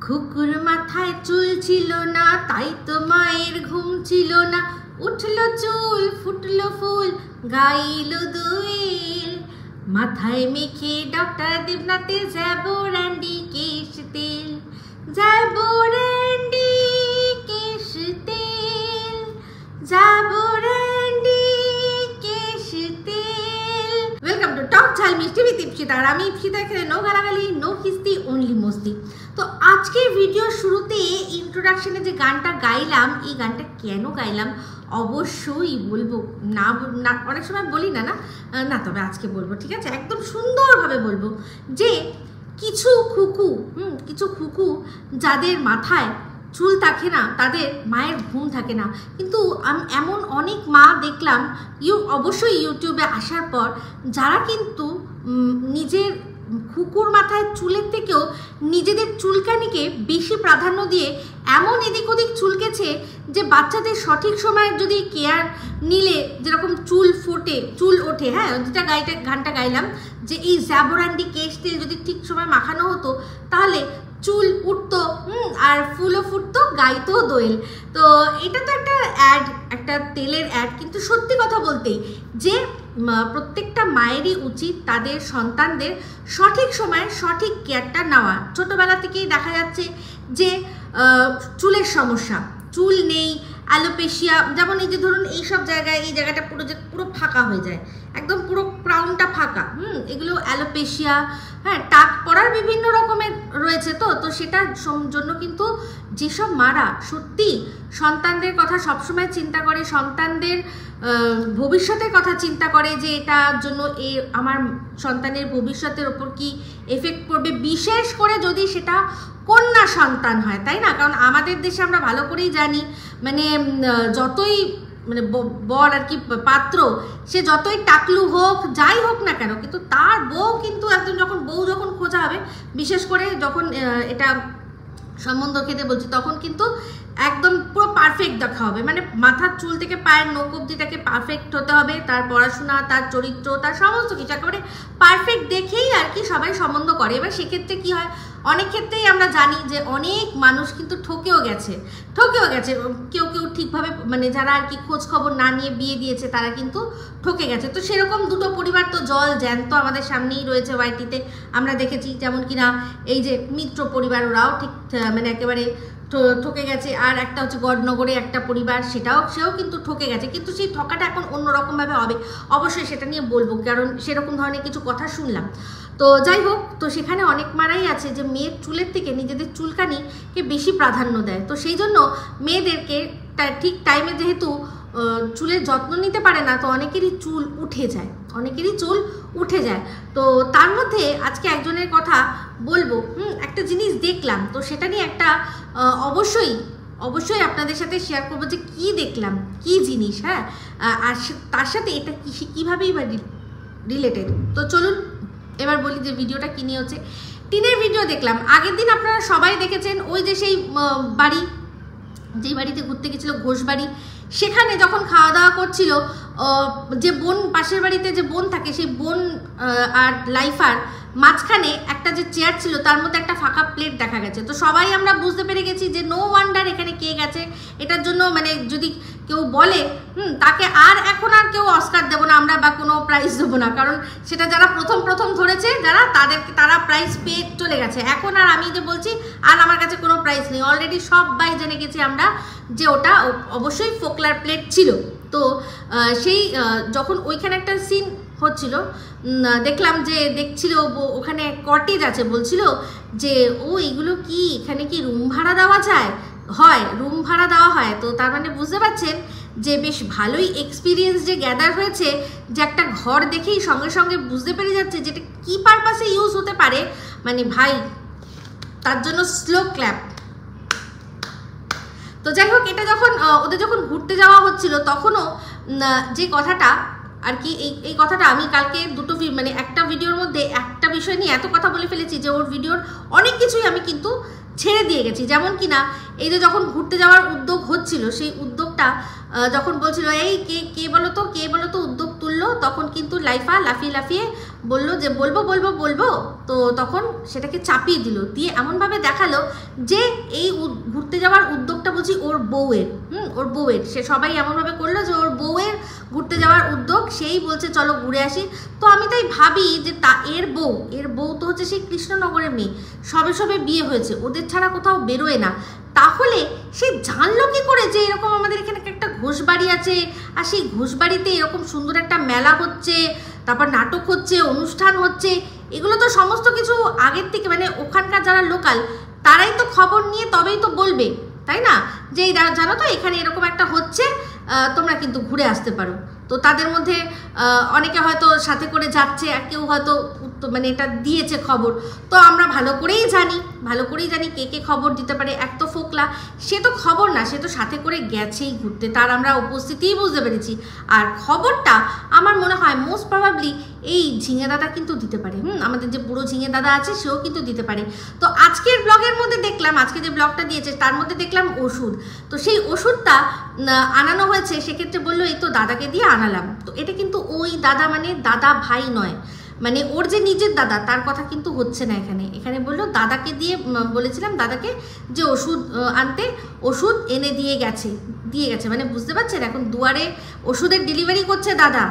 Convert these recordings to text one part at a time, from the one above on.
খুকুর মাথায় চুল ছিল না, তাই তো মায়ের ঘুম ছিল না। উঠলো চুল, ফুটলো ফুল, গাইলো দোয়েল। মাথায় মেখে ডক্টর দেবনাথের জ্যাবোরান্ডি কেশ তেল, জ্যাবোরান্ডি কেশ তেল, জ্যাবোরান্ডি কেশ তেল। ওয়েলকাম টু টক ঝাল মিষ্টি উইথ ইপসিতা। আর আমি ইপসিতা, এখানে নো গালাগালি, নো কিস্তি, অনলি মস্তি। তো আজকের ভিডিওর শুরুতে ইন্ট্রোডাকশনে যে গানটা গাইলাম, এই গানটা কেন গাইলাম অবশ্যই বলবো। না অনেক সময় বলি না না, তবে আজকে বলবো, ঠিক আছে? একদম সুন্দরভাবে বলবো যে কিছু খুকু যাদের মাথায় চুল থাকে না, তাদের মায়ের ঘুম থাকে না। কিন্তু এমন অনেক মা দেখলাম অবশ্যই ইউটিউবে আসার পর, যারা কিন্তু নিজের খুকুর মাথায় চুলের থেকেও নিজেদের চুলকানিকে বেশি প্রাধান্য দিয়ে এমন এদিক ওদিক চুলকেছে যে বাচ্চাদের সঠিক সময়ে যদি কেয়ার নিলে যেরকম চুল ওঠে, হ্যাঁ, যেটা গানটা গাইলাম যে এই জ্যাবোরান্ডি কেশ তেল যদি ঠিক সময় মাখানো হতো, তাহলে চুল উঠতো আর ফুলও ফুটতো, গাইতো দোয়েল। তো এটা তো একটা অ্যাড, একটা তেলের অ্যাড। কিন্তু সত্যি কথা বলতেই যে প্রত্যেকটা মায়েরই উচিত তাদের সন্তানদের সঠিক সময়ে সঠিক কেয়ারটা নেওয়া। ছোটোবেলা থেকেই দেখা যাচ্ছে যে চুলের সমস্যা, চুল নেই, অ্যালোপেশিয়া, যেমন এই যে ধরুন এইসব জায়গায়, এই জায়গাটা পুরো ফাঁকা হয়ে যায়, একদম পুরো ক্রাউনটা ফাঁকা, এগুলো অ্যালোপেশিয়া। হ্যাঁ, টাক পড়ার বিভিন্ন রকমের রয়েছে। তো সেটার জন্য কিন্তু যেসব মারা সত্যি সন্তানদের কথা সবসময় চিন্তা করে, সন্তানদের ভবিষ্যতের কথা চিন্তা করে যে এটার জন্য আমার সন্তানের ভবিষ্যতের ওপর কি এফেক্ট পড়বে, বিশেষ করে যদি সেটা কন্যা সন্তান হয়, তাই না? কারণ আমাদের দেশে আমরা ভালো করেই জানি, মানে যতই বর আর কি পাত্র, সে যতই টাকলু হোক, যাই হোক না কেন, কিন্তু তার বউ কিন্তু একদম যখন খোঁজা হবে, বিশেষ করে যখন এটা সম্বন্ধ খেতে বলছি, তখন কিন্তু একদম পুরো পারফেক্ট দেখা হবে। মানে মাথার চুল থেকে পায়ের নখ অবধি তাকে পারফেক্ট হতে হবে, তার পড়াশোনা, তার চরিত্র, তার সমস্ত কিছু একেবারে পারফেক্ট দেখেই আর কি সবাই সম্বন্ধ করে। এবার সেক্ষেত্রে কি হয়, অনেক ক্ষেত্রেই আমরা জানি যে অনেক মানুষ কিন্তু ঠকেও গেছে। কেউ ঠিকভাবে, মানে যারা আর কি খোঁজ খবর না নিয়ে বিয়ে দিয়েছে, তারা কিন্তু ঠকে গেছে। তো সেরকম দুটো পরিবার তো জল জ্যান্ত আমাদের সামনেই রয়েছে, ওয়াইটিতে আমরা দেখেছি। যেমন কিনা এই যে মিত্র পরিবার, ওরাও ঠিক মানে একেবারে ঠকে গেছে। আর একটা হচ্ছে গড়নগরে একটা পরিবার, সেও কিন্তু ঠকে গেছে। কিন্তু সেই ঠকাটা এখন অন্যরকমভাবে হবে, অবশ্যই সেটা নিয়ে বলবো, কারণ সেরকম ধরনের কিছু কথা শুনলাম। তো যাই হোক, তো সেখানে অনেক মারাই আছে যে মেয়ের চুলের থেকে নিজেদের চুলকানিকে বেশি প্রাধান্য দেয়। তো সেই জন্য মেয়েদেরকে ঠিক টাইমে যেহেতু চুলের যত্ন নিতে পারে না, তো অনেকেরই চুল উঠে যায়। তো তার মধ্যে আজকে একজনের কথা বলবো। একটা জিনিস দেখলাম, তো সেটা নিয়ে একটা অবশ্যই আপনাদের সাথে শেয়ার করবো যে কি দেখলাম, কি জিনিস, হ্যাঁ, আর তার সাথে এটা কীভাবেই বা রিলেটেড। তো চলুন এবার বলি যে ভিডিওটা কী নিয়ে হচ্ছে। টিনের ভিডিও দেখলাম আগের দিন, আপনারা সবাই দেখেছেন। ওই যে সেই যেই বাড়িতে ঘুরতে গেছিলো, ঘোষ বাড়ি, সেখানে যখন খাওয়া দাওয়া করছিল, যে বোন, পাশের বাড়িতে যে বোন থাকে, সেই বোন আর লাইফার মাঝখানে একটা যে চেয়ার ছিল, তার মধ্যে একটা ফাঁকা প্লেট দেখা গেছে। তো সবাই আমরা বুঝতে পেরে গেছি যে নো ওয়ান্ডার এখানে কে গেছে। এটার জন্য মানে যদি কেউ বলে তাকে এখন আর কেউ অস্কার দেবো না আমরা, বা কোনো প্রাইজ দেবো না, কারণ সেটা যারা প্রথম ধরেছে, তারা প্রাইজ পেয়ে চলে গেছে। এখন আর আমি যে বলছি, আর আমার কাছে কোনো প্রাইজ নেই, অলরেডি সবাই জেনে গেছি আমরা যে ওটা অবশ্যই ফোকলার প্লেট ছিল। তো সেই যখন ওইখানে একটা সিন হচ্ছিল, দেখলাম যে ওখানে কটেজ আছে, বলছিল যে এইগুলো কি, এখানে কি রুম ভাড়া দেওয়া যায়, রুম ভাড়া দেওয়া হয়। তো তার মানে বুঝতে পারছেন যে বেশ ভালোই এক্সপিরিয়েন্স যে গ্যাদার হয়েছে, যে একটা ঘর দেখেই সঙ্গে সঙ্গে বুঝতে পেরে যাচ্ছে যেটা কি পারপাসে ইউজ হতে পারে। মানে ভাই, তার জন্য স্লো ক্ল্যাপ। তো যাই হোক, এটা ওদের যখন ঘুরতে যাওয়া হচ্ছিল, তখনও যে কথাটা আর কি, এই কথাটা আমি কালকে মানে একটা ভিডিওর মধ্যে একটা বিষয় নিয়ে এত কথা বলে ফেলেছি যে ওর ভিডিওর অনেক কিছুই আমি কিন্তু ছেড়ে দিয়ে গেছি। যেমন কিনা এই যে যখন ঘুরতে যাওয়ার উদ্যোগ হচ্ছিল, সেই উদ্যোগটা যখন বলছিল এই কে কে বলো তো উদ্যোগ তুললো, তখন কিন্তু লাইফা লাফিয়ে লাফিয়ে বললো যে বলবো, তো তখন সেটাকে চাপিয়ে দিল, দিয়ে এমনভাবে দেখালো যে এই ঘুরতে যাওয়ার উদ্যোগটা বুঝি ওর বউয়ের, সে সবাই এমনভাবে করলো যে ওর বউয়ের ঘুরতে যাওয়ার উদ্যোগ, সেই বলছে চলো ঘুরে আসি। তো আমি তাই ভাবি যে এর বউ তো হচ্ছে সেই কৃষ্ণনগরের মেয়ে, সবে বিয়ে হয়েছে, ওদের ছাড়া কোথাও বেরোয় না, তাহলে সে জানলো কি করে যে এরকম আমাদের এখানে একটা ঘোষবাড়ি আছে, আর সেই ঘোষবাড়িতে এরকম সুন্দর একটা মেলা হচ্ছে, তারপর নাটক হচ্ছে, অনুষ্ঠান হচ্ছে, এগুলো তো সমস্ত কিছু আগের থেকে মানে ওখানকার যারা লোকাল তারাই তো খবর নিয়ে তবেই তো বলবে, তাই না, যে জানো তো এখানে এরকম একটা হচ্ছে, তোমরা কিন্তু ঘুরে আসতে পারো। তো তাদের মধ্যে অনেকে হয়তো সাথে করে যাচ্ছে, আর কেউ হয়তো মানে এটা দিয়েছে খবর। তো আমরা ভালো করেই জানি কে কে খবর দিতে পারে। এক তো ফোকলা, সে তো খবর না, সে তো সাথে করে গেছেই ঘুরতে, তার আমরা উপস্থিতিই বুঝতে পেরেছি। আর খবরটা আমার মনে হয় মোস্ট প্রবাবলি এই ঝিঙে দাদা কিন্তু দিতে পারে, আমাদের যে পুরো ঝিঙে দাদা আছে সেও কিন্তু দিতে পারে। তো আজকের ব্লগের মধ্যে দেখলাম, আজকে যে ব্লগটা দিয়েছে তার মধ্যে দেখলাম ওষুধ, তো সেই ওষুধটা আনানো হয়েছে, সেক্ষেত্রে বললো এই তো দাদাকে দিয়ে আনালাম। তো এটা কিন্তু ওই দাদা মানে দাদা ভাই নয়, মানে ওর যে নিজের দাদা তার কথা কিন্তু হচ্ছে না এখানে বললো দাদাকে দিয়ে, বলেছিলাম দাদাকে যে ওষুধ আনতে, ওষুধ এনে দিয়ে গেছে মানে বুঝতে পারছেন, এখন দুয়ারে ওষুধের ডেলিভারি করছে দাদা,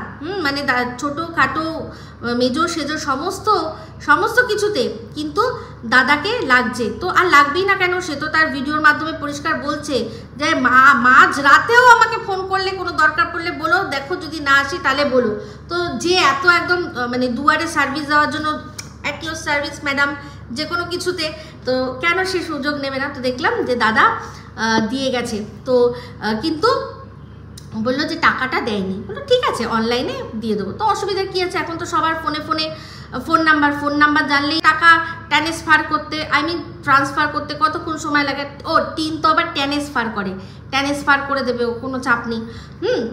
মানে ছোটো খাটো মেজো সেজো সমস্ত কিছুতে কিন্তু দাদাকে লাগছে। তো আর লাগবেই না কেন, সে তো তার ভিডিওর মাধ্যমে পরিষ্কার বলছে যে মাঝ রাতেও আমাকে ফোন করলে কোনো দরকার পড়লে বলো, দেখো যদি না আসি তাহলে বলো। তো যে এত একদম মানে দুয়ারে সার্ভিস দেওয়ার জন্য অ্যাট ইউর সার্ভিস ম্যাডাম যে কোনো কিছুতে, তো কেন সে সুযোগ নেবে না। তো দেখলাম যে দাদা দিয়ে গেছে, তো কিন্তু বললো যে টাকাটা দেয়নি, বললো ঠিক আছে অনলাইনে দিয়ে দেবো। তো অসুবিধা কী আছে, এখন তো সবার ফোনে ফোন নাম্বার জানলেই টাকা ট্রান্সফার করতে, ট্রান্সফার করতে কতক্ষণ সময় লাগে। ও টিন তো আবার ট্রান্সফার করে দেবে, ও কোনো চাপ নেই।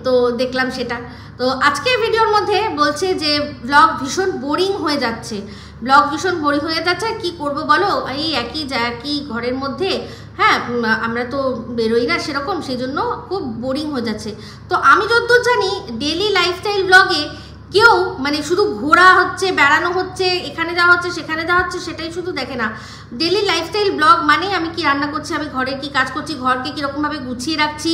তো দেখলাম সেটা। তো আজকের ভিডিওর মধ্যে বলছে যে ব্লগ ভীষণ বোরিং হয়ে যাচ্ছে, কি করব বলো, এই একই ঘরের মধ্যে, হ্যাঁ আমরা তো বেরোই না সেরকম, সেই জন্য খুব বোরিং হয়ে যাচ্ছে। তো আমি যতদূর জানি ডেলি লাইফস্টাইল ব্লগে কেউ মানে শুধু ঘোরা হচ্ছে, বেড়ানো হচ্ছে, এখানে যাওয়া হচ্ছে সেখানে যাওয়া হচ্ছে সেটাই শুধু দেখে না। ডেলি লাইফস্টাইল ব্লগ মানে আমি কি রান্না করছি, আমি ঘরে কি কাজ করছি, ঘরকে কীরকমভাবে গুছিয়ে রাখছি,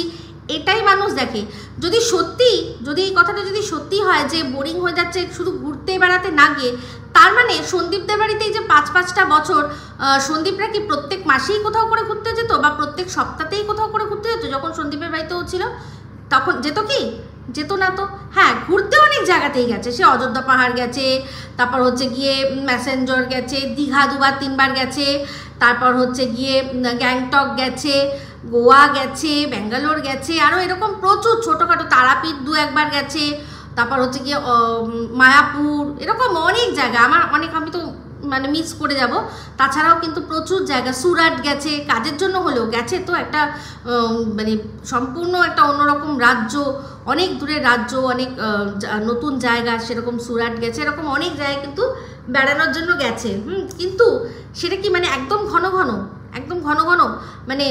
এটাই মানুষ দেখে। যদি এই কথাটা যদি সত্যি হয় যে বোরিং হয়ে যাচ্ছে শুধু ঘুরতে বেড়াতে না গিয়ে, তার মানে সন্দীপদের বাড়িতেই যে 5-5টা বছর সন্দীপরা কি প্রত্যেক মাসেই কোথাও করে ঘুরতে যেত, বা প্রত্যেক সপ্তাহতেই কোথাও করে ঘুরতে যেত? যখন সন্দীপের বাড়িতেও ছিল তখন যেত না তো? হ্যাঁ, ঘুরতে অনেক জায়গাতেই গেছে, সে অযোধ্যা পাহাড় গেছে, তারপর হচ্ছে গিয়ে ম্যাসেঞ্জর গেছে, দীঘা 2-3 বার গেছে, তারপর হচ্ছে গিয়ে গ্যাংটক গেছে, গোয়া গেছে, ব্যাঙ্গালোর গেছে, আরও এরকম প্রচুর ছোটোখাটো, তারাপীঠ 2-1 বার গেছে, তারপর হচ্ছে গিয়ে মায়াপুর, এরকম অনেক জায়গা আমি তো মানে মিস করে যাব। তাছাড়াও কিন্তু প্রচুর জায়গা, সুরাট গেছে, কাজের জন্য হলেও গেছে, তো একটা মানে সম্পূর্ণ একটা অন্যরকম রাজ্য, অনেক দূরের রাজ্য, অনেক নতুন জায়গা, সেরকম সুরাট গেছে, এরকম অনেক জায়গায় কিন্তু বেড়ানোর জন্য গেছে। কিন্তু সেটা কি মানে একদম ঘন ঘন মানে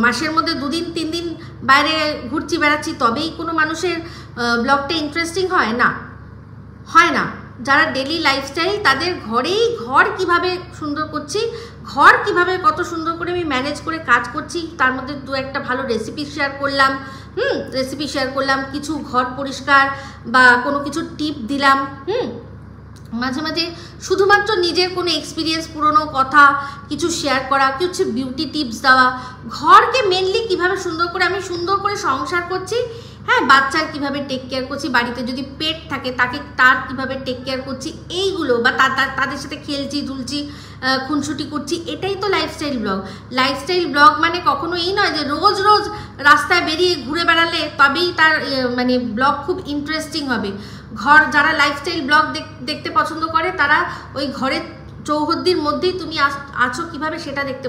মাসের মধ্যে 2-3 দিন বাইরে ঘুরছি বেড়াচ্ছি তবেই কোনো মানুষের ব্লগটা ইন্টারেস্টিং হয় না। যারা ডেলি লাইফস্টাইল, তাদের ঘর কিভাবে সুন্দর করছি, ঘর কিভাবে কত সুন্দর করে আমি ম্যানেজ করে কাজ করছি, তার মধ্যে 2-1টা ভালো রেসিপি শেয়ার করলাম, কিছু ঘর পরিষ্কার বা কোনো কিছু টিপ দিলাম, মাঝে মাঝে শুধুমাত্র নিজের কোনো এক্সপিরিয়েন্স, পুরনো কথা কিছু শেয়ার করা, কিছু বিউটি টিপস দেওয়া, ঘরকে মেনলি কিভাবে আমি সুন্দর করে সংসার করছি, হ্যাঁ বাচ্চার কিভাবে টেক কেয়ার করছি, বাড়িতে যদি পেট থাকে তার কিভাবে টেক কেয়ার করছি, এইগুলো বা তাদের সাথে খেলছি দুলছি, খুনসুটি করছি, এটাই তো লাইফস্টাইল ব্লগ মানে কখনো এই নয় যে রোজ রাস্তায় বেরিয়ে ঘুরে বেড়ালে তবেই তার মানে ব্লগ খুব ইন্টারেস্টিং হবে। যারা লাইফস্টাইল ব্লগ দেখতে পছন্দ করে, তারা ওই ঘরের চৌহদ্দির মধ্যেই তুমি আছো কিভাবে সেটা দেখতে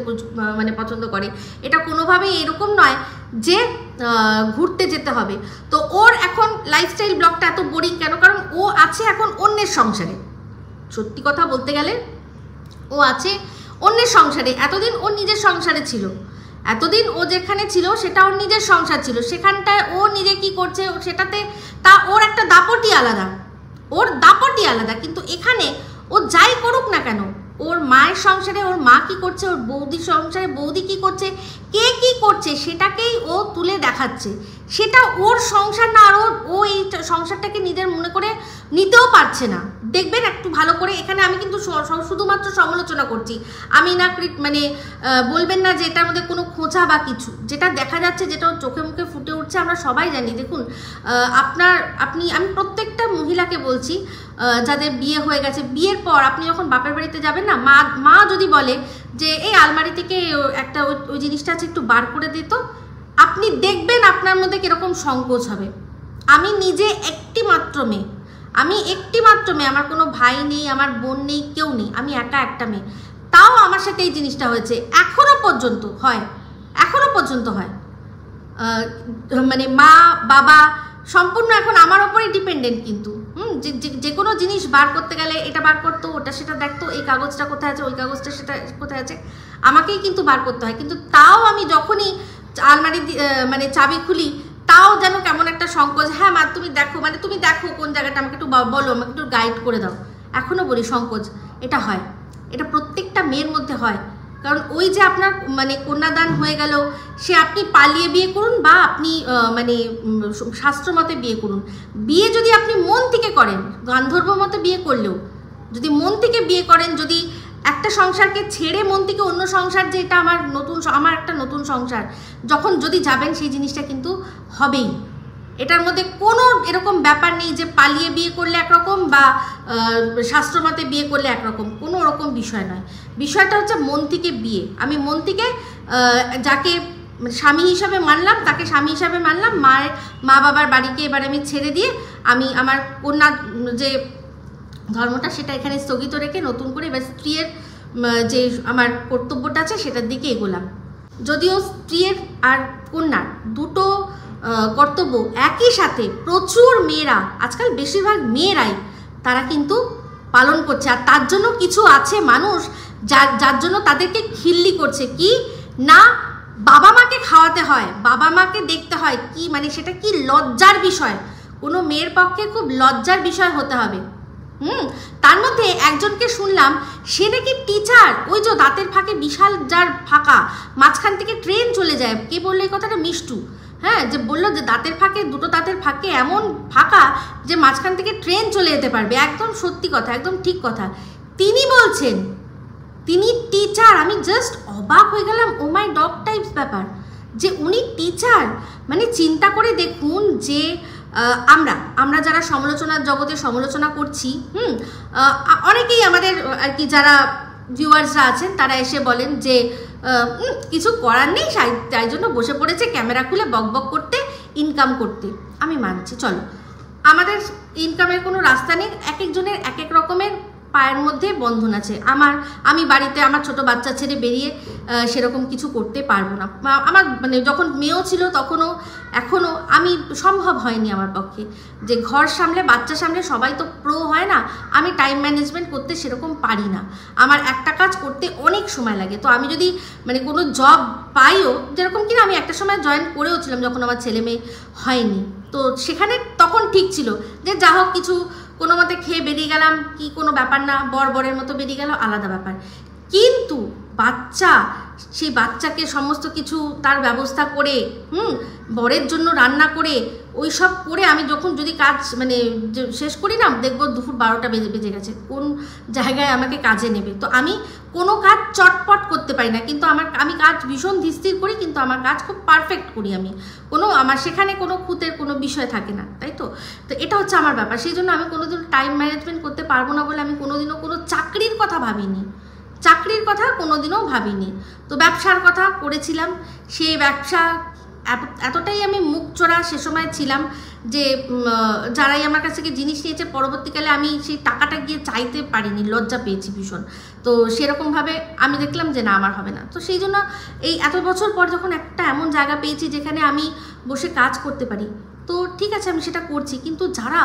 মানে পছন্দ করে। এটা কোনোভাবেই এরকম নয় যে ঘুরতে যেতে হবে। তো ওর এখন লাইফস্টাইল ব্লগটা এত বোরিং কেন? কারণ ও আছে এখন অন্যের সংসারে। সত্যি কথা বলতে গেলে ও আছে অন্যের সংসারে, এতদিন ও নিজের সংসারে ছিল, এতদিন ও যেখানে ছিল সেটা ওর নিজের সংসার ছিল, সেখানটায় ও নিজে কি করছে সেটাতে ওর একটা দাপটই আলাদা, ওর দাপটই আলাদা। কিন্তু এখানে ও যাই করুক না কেন, ওর মায়ের সংসারে ওর মা কি করছে, ওর বৌদির সংসারে বৌদি কি করছে, কে কি করছে সেটাকেই ও তুলে দেখাচ্ছে। সেটা ওর সংসার না, আর ও এই সংসারটাকে নিজের মনে করে নিতেও পারছে না। দেখবেন একটু ভালো করে, এখানে আমি কিন্তু শুধুমাত্র সমালোচনা করছি, আমি না মানে বলবেন না যে এটার মধ্যে কোনো খোঁচা বা কিছু। যেটা দেখা যাচ্ছে, যেটা চোখে মুখে ফুটে উঠছে, আমরা সবাই জানি। দেখুন আমি প্রত্যেকটা মহিলাকে বলছি যাদের বিয়ে হয়ে গেছে, বিয়ের পর আপনি যখন বাপের বাড়িতে যাবেন না, মা যদি বলে যে এই আলমারি থেকে একটা ওই জিনিসটা আছে একটু বার করে দিত, আপনি দেখবেন আপনার মধ্যে কিরকম সংকোচ হবে। আমি নিজে একটি মাত্র মেয়ে, আমার কোনো ভাই নেই, আমার বোন নেই, কেউ নেই, আমি একা একটা মেয়ে, তাও আমার সাথে এই জিনিসটা হয়েছে। এখনো পর্যন্ত হয় মানে মা বাবা সম্পূর্ণ এখন আমার ওপরে ডিপেন্ডেন্ট। কিন্তু যে কোনো জিনিস বার করতে গেলে এটা বার করতো, ওটা সেটা দেখতো, এই কাগজটা কোথায় আছে, ওই কাগজটা সেটা কোথায় আছে, আমাকেই কিন্তু বার করতে হয়। কিন্তু তাও আমি যখনই আলমারি মানে চাবি খুলি, তাও যেন কেমন একটা সংকোচ। হ্যাঁ মা তুমি দেখো, মানে তুমি দেখো কোন জায়গাটা, আমাকে একটু বলো, আমাকে একটু গাইড করে দাও। এখনো বলি সংকোচ, এটা হয়, এটা প্রত্যেকটা মেয়ের মধ্যে হয়। কারণ ওই যে আপনার মানে কন্যাদান হয়ে গেল, সে আপনি পালিয়ে বিয়ে করুন বা আপনি মানে শাস্ত্রমতে বিয়ে করুন, বিয়ে যদি আপনি মন থেকে করেন, গান্ধর্ব মতে বিয়ে করলেও যদি মন থেকে বিয়ে করেন, যদি একটা সংসারকে ছেড়ে মন থেকে অন্য সংসার, যে এটা আমার একটা নতুন সংসার যখন যদি যাবেন, সেই জিনিসটা কিন্তু হবেই। এটার মধ্যে কোনো এরকম ব্যাপার নেই যে পালিয়ে বিয়ে করলে একরকম বা শাস্ত্রমতে বিয়ে করলে একরকম, কোনো রকম বিষয় নয়। বিষয়টা হচ্ছে মন থেকে বিয়ে। আমি মন থেকে যাকে স্বামী হিসাবে মানলাম, তাকে স্বামী হিসাবে মানলাম, মা বাবার বাড়িকে এবার আমি ছেড়ে দিয়ে আমি আমার কন্যা যে ধর্মটা সেটা এখানে স্থগিত রেখে নতুন করে এবার স্ত্রীর যে আমার কর্তব্যটা আছে সেটার দিকে এগোলাম। যদিও স্ত্রীর আর কন্যার দুটো কর্তব্য একই সাথে প্রচুর মেয়েরা, আজকাল বেশিরভাগ মেয়েরাই তারা কিন্তু পালন করছে। আর তার জন্য কিছু আছে মানুষ যার জন্য তাদেরকে খিল্লি করছে, কি না বাবা মাকে খাওয়াতে হয়, বাবা মাকে দেখতে হয়, কি মানে সেটা কি লজ্জার বিষয়, কোনো মেয়ের পক্ষে খুব লজ্জার বিষয় হতে হবে। তার মধ্যে একজনকে শুনলাম, সে নাকি টিচার, ওই যে দাঁতের ফাঁকে বিশাল যার ফাঁকা, মাঝখান থেকে ট্রেন চলে যায়। কে বললো এই কথাটা? মিষ্টু। হ্যাঁ, যে বললো যে দাঁতের ফাঁকে, দুটো দাঁতের ফাঁকে এমন ফাঁকা যে মাঝখান থেকে ট্রেন চলে যেতে পারবে। একদম সত্যি কথা, একদম ঠিক কথা। তিনি বলছেন তিনি টিচার। আমি জাস্ট অবাক হয়ে গেলাম, ও মাই ডগ টাইপস ব্যাপার, যে উনি টিচার। মানে চিন্তা করে দেখুন যে আমরা যারা সমালোচনার জগতে সমালোচনা করছি, অনেকেই আমাদের আর কি যারা ভিউয়ার্সরা আছেন তারা এসে বলেন যে কিছু করার নেই, তাই জন্য বসে পড়েছে ক্যামেরা খুলে বকবক করতে, ইনকাম করতে। আমি মানছি, চলো আমাদের ইনকামের কোনো রাস্তা নেই, এক একজনের এক এক রকমের পায়ের মধ্যে বন্ধন আছে। আমি বাড়িতে আমার ছোট বাচ্চা ছেড়ে বেরিয়ে সেরকম কিছু করতে পারবো না। আমার মানে যখন মেয়েও ছিল তখনও এখনও আমি সম্ভব হয়নি আমার পক্ষে যে ঘর সামলে বাচ্চা সামলে, সবাই তো প্রো হয় না, আমি টাইম ম্যানেজমেন্ট করতে সেরকম পারি না। আমার একটা কাজ করতে অনেক সময় লাগে। তো আমি যদি মানে কোনো জব পাইও, যেরকম কিনা আমি একটা সময় জয়েন করেও ছিলাম যখন আমার ছেলে মেয়ে হয়নি, তো সেখানে তখন ঠিক ছিল যে যা হোক কিছু কোনো মতে খেয়ে বেরিয়ে গেলাম, কি কোনো ব্যাপার না, বরের মতো বেরিয়ে গেল, আলাদা ব্যাপার। কিন্তু বাচ্চা, সেই বাচ্চাকে সমস্ত কিছু তার ব্যবস্থা করে, বরের জন্য রান্না করে, ওই সব করে আমি যখন যদি কাজ মানে শেষ করি না, দেখবো দুপুর 12টা বেজে গেছে, কোন জায়গায় আমাকে কাজে নেবে। তো আমি কোনো কাজ চটপট করতে পারি না, কিন্তু আমি কাজ ভীষণ ধীর করি, কিন্তু আমার কাজ খুব পারফেক্ট করি আমি, আমার সেখানে কোনো খুঁতের কোনো বিষয় থাকে না, তাই তো এটা হচ্ছে আমার ব্যাপার। সেই জন্য আমি কোনোদিনও টাইম ম্যানেজমেন্ট করতে পারবো না বলে আমি কোনোদিনও কোনো চাকরির কথা ভাবিনি, কোনোদিনও ভাবিনি। তো ব্যবসার কথা করেছিলাম, সেই ব্যবসা এতটাই আমি মুখ চোরা সে সময় ছিলাম যে যারাই আমার কাছ থেকে জিনিস নিয়েছে, পরবর্তীকালে আমি সেই টাকাটা গিয়ে চাইতে পারিনি, লজ্জা পেয়েছি ভীষণ। তো সেরকমভাবে আমি দেখলাম যে না, আমার হবে না। তো সেই জন্য এই এত বছর পর যখন একটা এমন জায়গা পেয়েছি যেখানে আমি বসে কাজ করতে পারি, তো ঠিক আছে আমি সেটা করছি। কিন্তু যারা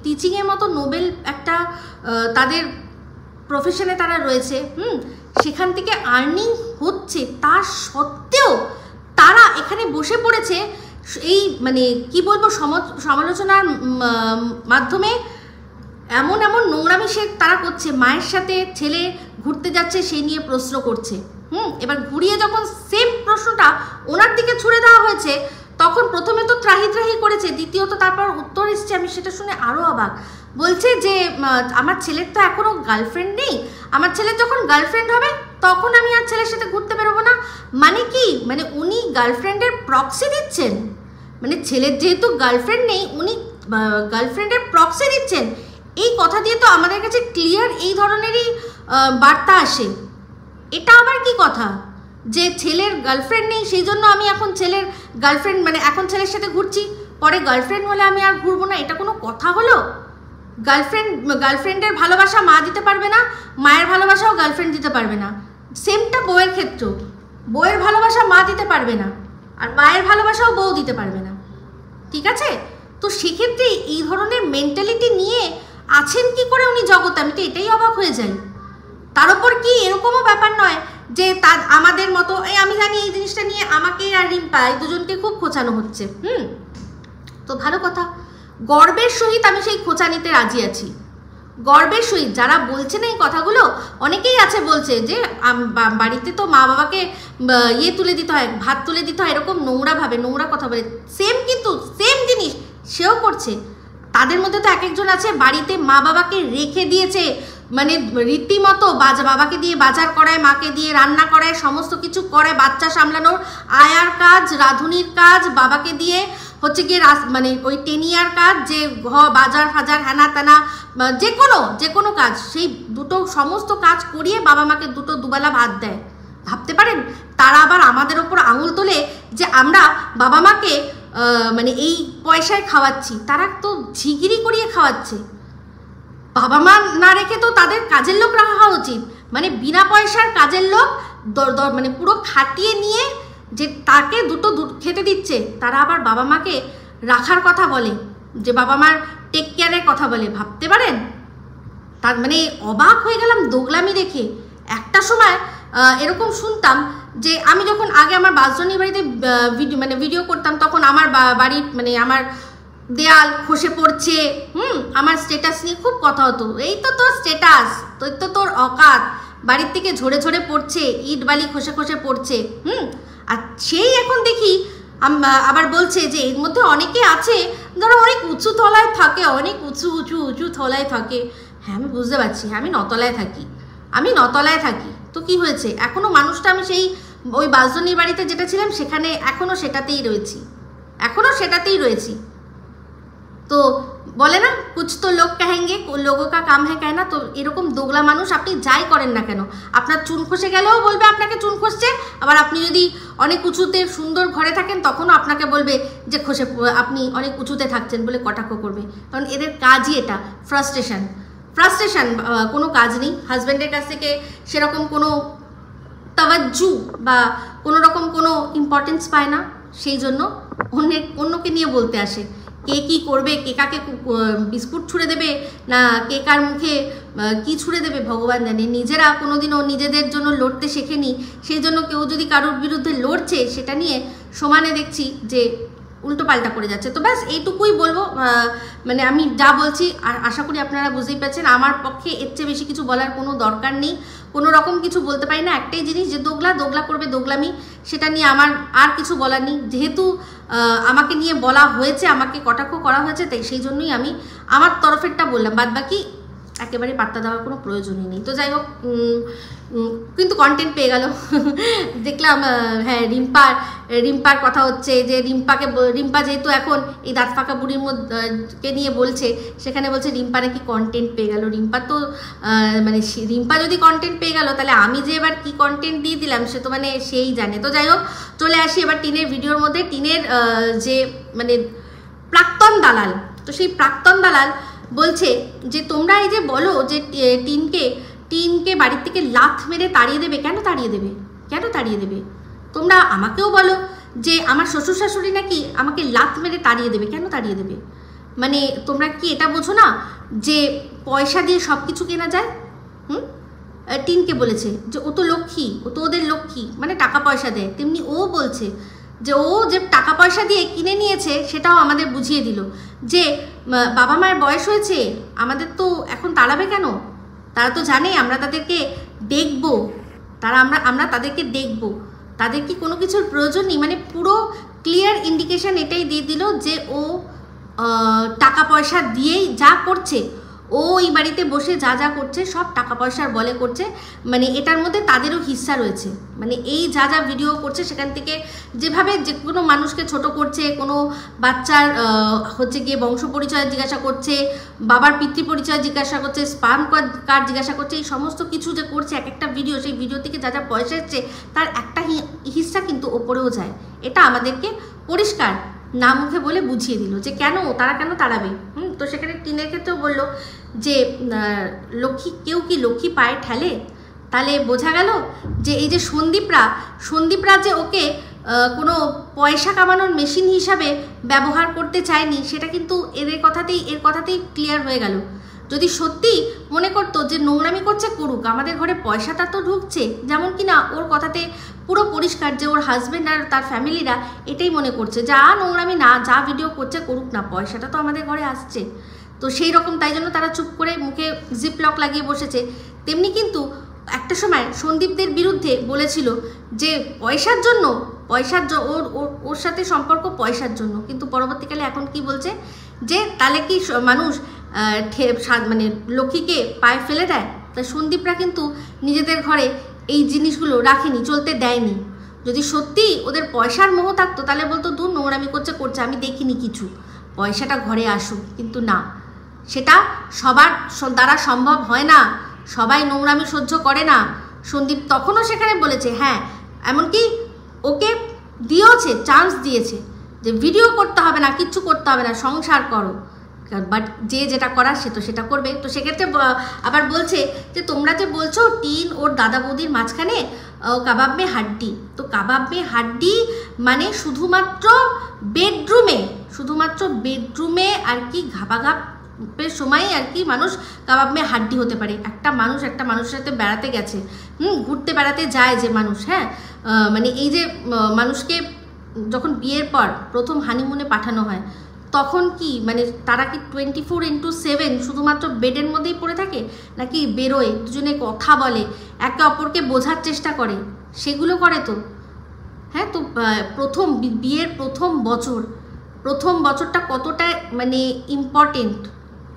টিচিংয়ের মতো নোবেল একটা তাদের প্রফেশনে তারা রয়েছে, সেখান থেকে আর্নিং হচ্ছে, তা সত্ত্বেও তারা এখানে বসে পড়েছে এই মানে কি বলবো সমালোচনার মাধ্যমে এমন এমন নোংরামি সে তারা করছে। মায়ের সাথে ছেলে ঘুরতে যাচ্ছে সেই নিয়ে প্রশ্ন করছে। এবার ঘুরিয়ে যখন সেম প্রশ্নটা ওনার দিকে ছুড়ে দেওয়া হয়েছে, তখন প্রথমে তো ত্রাহি ত্রাহি করেছে, দ্বিতীয়ত তারপর উত্তর এসছে, আমি সেটা শুনে আরও অবাক। বলছে যে আমার ছেলের তো এখনও গার্লফ্রেন্ড নেই, আমার ছেলের যখন গার্লফ্রেন্ড হবে তখন আমি আর ছেলের সাথে ঘুরতে বেরোবো না। মানে কি, মানে উনি গার্লফ্রেন্ডের প্রক্সি দিচ্ছেন, মানে ছেলের যেহেতু গার্লফ্রেন্ড নেই উনি গার্লফ্রেন্ডের প্রক্সি দিচ্ছেন। এই কথা দিয়ে তো আমাদের কাছে ক্লিয়ার এই ধরনেরই বার্তা আসে। এটা আবার কি কথা যে ছেলের গার্লফ্রেন্ড নেই সেই জন্য আমি এখন ছেলের গার্লফ্রেন্ড মানে এখন ছেলের সাথে ঘুরছি, পরে গার্লফ্রেন্ড হলে আমি আর ঘুরবো না, এটা কোনো কথা হলো? গার্লফ্রেন্ডের ভালোবাসা মা দিতে পারবে না, মায়ের ভালোবাসাও গার্লফ্রেন্ড দিতে পারবে না। সেমটা বউয়ের ক্ষেত্রেও, বউয়ের ভালোবাসা মা দিতে পারবে না, আর মায়ের ভালোবাসাও বউ দিতে পারবে না। ঠিক আছে? তো সেক্ষেত্রে এই ধরনের মেন্টালিটি নিয়ে আছেন কি করে উনি জগতে, আমি তো এটাই অবাক হয়ে যাই। তার উপর কি এরকমও ব্যাপার নয় যে তার আমাদের মতো, আমি জানি এই জিনিসটা নিয়ে আমাকে আর রিম্পা এই দুজনকে খুব খোঁচানো হচ্ছে। তো ভালো কথা, গর্বের সহিত আমি সেই খোঁচানিতে রাজি আছি, গর্বের সহিত। যারা বলছে না এই কথাগুলো, অনেকেই আছে বলছে যে বাড়িতে তো মা বাবাকে ইয়ে তুলে দিতে হয়, ভাত তুলে দিতে হয়, এরকম নোংরাভাবে নোংরা কথা বলে। সেম কিন্তু সেম জিনিস সেও করছে। তাদের মধ্যে তো এক একজন আছে বাড়িতে মা বাবাকে রেখে দিয়েছে, মানে রীতিমতো বাবাকে দিয়ে বাজার করায়, মাকে দিয়ে রান্না করায়, সমস্ত কিছু করে, বাচ্চা সামলানোর আয়ার কাজ, রাঁধুনির কাজ, বাবাকে দিয়ে হচ্ছে গিয়ে মানে ওই টেনিয়ার কাজ, যে বাজার ফাজার হ্যানা ত্যানা যে কোনো কাজ, সেই দুটো সমস্ত কাজ করিয়ে বাবা মাকে দুবেলা ভাত দেয়। ভাবতে পারেন? তারা আবার আমাদের ওপর আঙুল তোলে যে আমরা বাবা মাকে মানে এই পয়সায় খাওয়াচ্ছি। তারা তো ঝিগিরি করিয়ে খাওয়াচ্ছে। বাবা মা না রেখে তো তাদের কাজের লোক রাখা উচিত, মানে বিনা পয়সার কাজের লোক মানে পুরো খাটিয়ে নিয়ে যে তাকে দুটো খেতে দিচ্ছে, তারা আবার বাবা মাকে রাখার কথা বলে, যে বাবা মার টেক কেয়ারের কথা বলে। ভাবতে পারেন? তার মানে অবাক হয়ে গেলাম দোগলামি দেখে। একটা সময় এরকম শুনতাম যে আমি যখন আগে আমার বাসজনীর বাড়িতে ভিডিও করতাম, তখন আমার বাড়ির মানে আমার দেয়াল খসে পড়ছে, আমার স্ট্যাটাস নিয়ে খুব কথা হতো। এই তো তোর স্ট্যাটাস, তোর অকাত, বাড়ির থেকে ঝরে ঝরে পড়ছে, ইট বালি খসে খসে পড়ছে। আর সেই এখন দেখি আবার বলছে যে এর মধ্যে অনেকে আছে যারা অনেক উঁচু তলায় থাকে, অনেক উঁচু তলায় থাকে। হ্যাঁ, আমি বুঝতে পারছি, আমি নতলায় থাকি। তো কি হয়েছে? এখনও মানুষটা আমি সেই ওই বাসজনীর বাড়িতে যেটা ছিলাম সেখানে এখনও সেটাতেই রয়েছি। তো বলে না, কুছ তো লোক কহেঙ্গে, লোগো কা কাম হ্যাঁ কেনা। তো এরকম দোগলা মানুষ আপনি যাই করেন না কেন, আপনার চুন খসে গেলেও বলবে আপনাকে চুন খসছে, আবার আপনি যদি অনেক উঁচুতে সুন্দর ঘরে থাকেন তখনও আপনাকে বলবে যে আপনি অনেক উঁচুতে থাকছেন বলে কটাক্ষ করবে। কারণ এদের কাজই এটা, ফ্রাস্ট্রেশন, কোনো কাজ নেই। হাজব্যান্ডের কাছ থেকে সেরকম কোনো তাওয়াজ্জু বা কোনো রকম কোনো ইম্পর্টেন্স পায় না, সেই জন্য অন্যকে নিয়ে বলতে আসে। কে কী করবে, কে কাকে বিস্কুট ছুঁড়ে দেবে, না কে কার মুখে কি ছুঁড়ে দেবে ভগবান জানে। নিজেরা কোনোদিনও নিজেদের জন্য লড়তে শেখেনি, সেই জন্য কেউ যদি কারোর বিরুদ্ধে লড়ছে সেটা নিয়ে সমানে দেখছি যে উল্টো পাল্টা করে যাচ্ছে। তো ব্যাস এইটুকুই বলবো, মানে আমি যা বলছি আশা করি আপনারা বুঝতেই পারছেন। আমার পক্ষে এর চেয়ে বেশি কিছু বলার কোনো দরকার নেই, কোনো রকম কিছু বলতে পারি না। একটাই জিনিস, যে দোগলা করবে দোগলামি, সেটা নিয়ে আমার আর কিছু বলার নেই। যেহেতু আমাকে নিয়ে বলা হয়েছে, আমাকে কটাক্ষ করা হয়েছে, তাই সেই জন্যই আমি আমার তরফেরটা বললাম, বাদ বাকি একেবারে পাত্তা দেওয়ার কোনো প্রয়োজনই নেই। তো যাই হোক, কিন্তু কন্টেন্ট পেয়ে গেল। দেখলাম হ্যাঁ, রিম্পার কথা হচ্ছে, যে রিম্পা যেহেতু এখন এই দাঁত ফাঁকা বুড়ির মধ্যে নিয়ে বলছে, সেখানে বলছে রিম্পা নাকি কন্টেন্ট পেয়ে গেল। রিম্পা তো মানে রিম্পা যদি কন্টেন্ট পেয়ে গেল, তাহলে আমি যে এবার কি কন্টেন্ট দিয়ে দিলাম সে তো মানে সেই জানে। তো যাই হোক, চলে আসি এবার টিনের ভিডিওর মধ্যে। টিনের যে মানে প্রাক্তন দালাল, তো সেই প্রাক্তন দালাল বলছে যে তোমরা এই যে বলো যে টিনকে বাড়ির থেকে লাথ মেরে তাড়িয়ে দেবে, কেন তাড়িয়ে দেবে? তোমরা আমাকেও বলো যে আমার শ্বশুর শাশুড়ি নাকি আমাকে লাথ মেরে তাড়িয়ে দেবে, কেন তাড়িয়ে দেবে? মানে তোমরা কি এটা বোঝো না যে পয়সা দিয়ে সব কিছু কেনা যায়? টিনকে বলেছে যে ও তো লক্ষ্মী, ও তো ওদের লক্ষ্মী, মানে টাকা পয়সা দেয়, তেমনি ও বলছে যে ও যে টাকা পয়সা দিয়ে কিনে নিয়েছে সেটাও আমাদের বুঝিয়ে দিল যে বাবা মায়ের বয়স হয়েছে, আমাদের তো এখন তাড়াবে কেন, তারা তো জানে আমরা তাদেরকে দেখব, আমরা তাদেরকে দেখব, তাদের কি কোনো কিছুর প্রয়োজন নেই, মানে পুরো ক্লিয়ার ইন্ডিকেশন এটাই দিয়ে দিল যে ও টাকা পয়সা দিয়েই যা করছে, ও এই বাড়িতে বসে যা যা করছে সব টাকা পয়সার বলে করছে, মানে এটার মধ্যে তাদেরও হিস্সা রয়েছে, মানে এই যা যা ভিডিও করছে সেখান থেকে যেভাবে যে কোনো মানুষকে ছোট করছে, কোনো বাচ্চার হচ্ছে গিয়ে বংশ পরিচয় জিজ্ঞাসা করছে, বাবার পিতৃ পরিচয় জিজ্ঞাসা করছে, স্পার্ম কার্ড জিজ্ঞাসা করছে, এই সমস্ত কিছু যে করছে এক একটা ভিডিও, সেই ভিডিও থেকে যা যা পয়সা এসছে তার একটা হিস্সা কিন্তু ওপরেও যায়, এটা আমাদেরকে পরিষ্কার না মুখে বলে বুঝিয়ে দিল যে কেন তারা কেন তাড়াবে। তো সেখানে টিনের ক্ষেত্রেও বললো যে লক্ষ্মী, কেউ কি লক্ষ্মী পায়ে ঠেলে, তাহলে বোঝা গেল যে এই যে সন্দীপরা যে ওকে কোনো পয়সা কামানোর মেশিন হিসাবে ব্যবহার করতে চায়নি, সেটা কিন্তু এর কথাতেই ক্লিয়ার হয়ে গেল। যদি সত্যি মনে করতো যে নোংরামি করছে করুক, আমাদের ঘরে পয়সাটা তো ঢুকছে, যেমন কি না ওর কথাতে পুরো পরিষ্কার যে ওর হাজব্যান্ড আর তার ফ্যামিলিরা এটাই মনে করছে, যা নোংরামি না, যা ভিডিও করছে করুক না, পয়সাটা তো আমাদের ঘরে আসছে, তো সেই রকম তাই জন্য তারা চুপ করে মুখে জিপ লক লাগিয়ে বসেছে। তেমনি কিন্তু একটা সময় সন্দীপদের বিরুদ্ধে বলেছিল যে ওর সাথে সম্পর্ক পয়সার জন্য, কিন্তু পরবর্তীকালে এখন কি বলছে যে তাহলে কি মানুষ মানে লক্ষ্মীকে পায়ে ফেলে দেয়? তাই সন্দীপরা কিন্তু নিজেদের ঘরে এই জিনিসগুলো রাখেনি, চলতে দেয়নি। যদি সত্যি ওদের পয়সার মোহ থাকতো তাহলে বলতো দূর নোংরামি করছে, আমি দেখিনি কিছু, পয়সাটা ঘরে আসুক, কিন্তু না, সেটা সবার দ্বারা সম্ভব হয় না, সবাই নোংরামি সহ্য করে না। সন্দীপ তখনও সেখানে বলেছে, হ্যাঁ এমনকি ওকে দিয়েছে, চান্স দিয়েছে যে ভিডিও করতে হবে না, কিচ্ছু করতে হবে না, সংসার করো, বাট যে যেটা করার সে তো সেটা করবে। তো সেক্ষেত্রে আবার বলছে যে তোমরা যে বলছো টিন ওর দাদা বৌদির মাঝখানে কাবাব মে হাড্ডি, তো কাবাব মে হাড্ডি মানে শুধুমাত্র বেডরুমে আর কি ঘাপাঘাপের সময় আর কি মানুষ কাবাব মে হাড্ডি হতে পারে। একটা মানুষের সাথে বেড়াতে গেছে, ঘুরতে বেড়াতে যায় যে মানুষ, হ্যাঁ মানে এই যে মানুষকে যখন বিয়ের পর প্রথম হানিমুনে পাঠানো হয় তখন কি মানে তারা কি 24/7 শুধুমাত্র বেডের মধ্যেই পড়ে থাকে, নাকি বেরোয়, দুজনে কথা বলে, একে অপরকে বোঝার চেষ্টা করে, সেগুলো করে তো, হ্যাঁ। তো বিয়ের প্রথম বছরটা কতটা মানে ইম্পর্টেন্ট,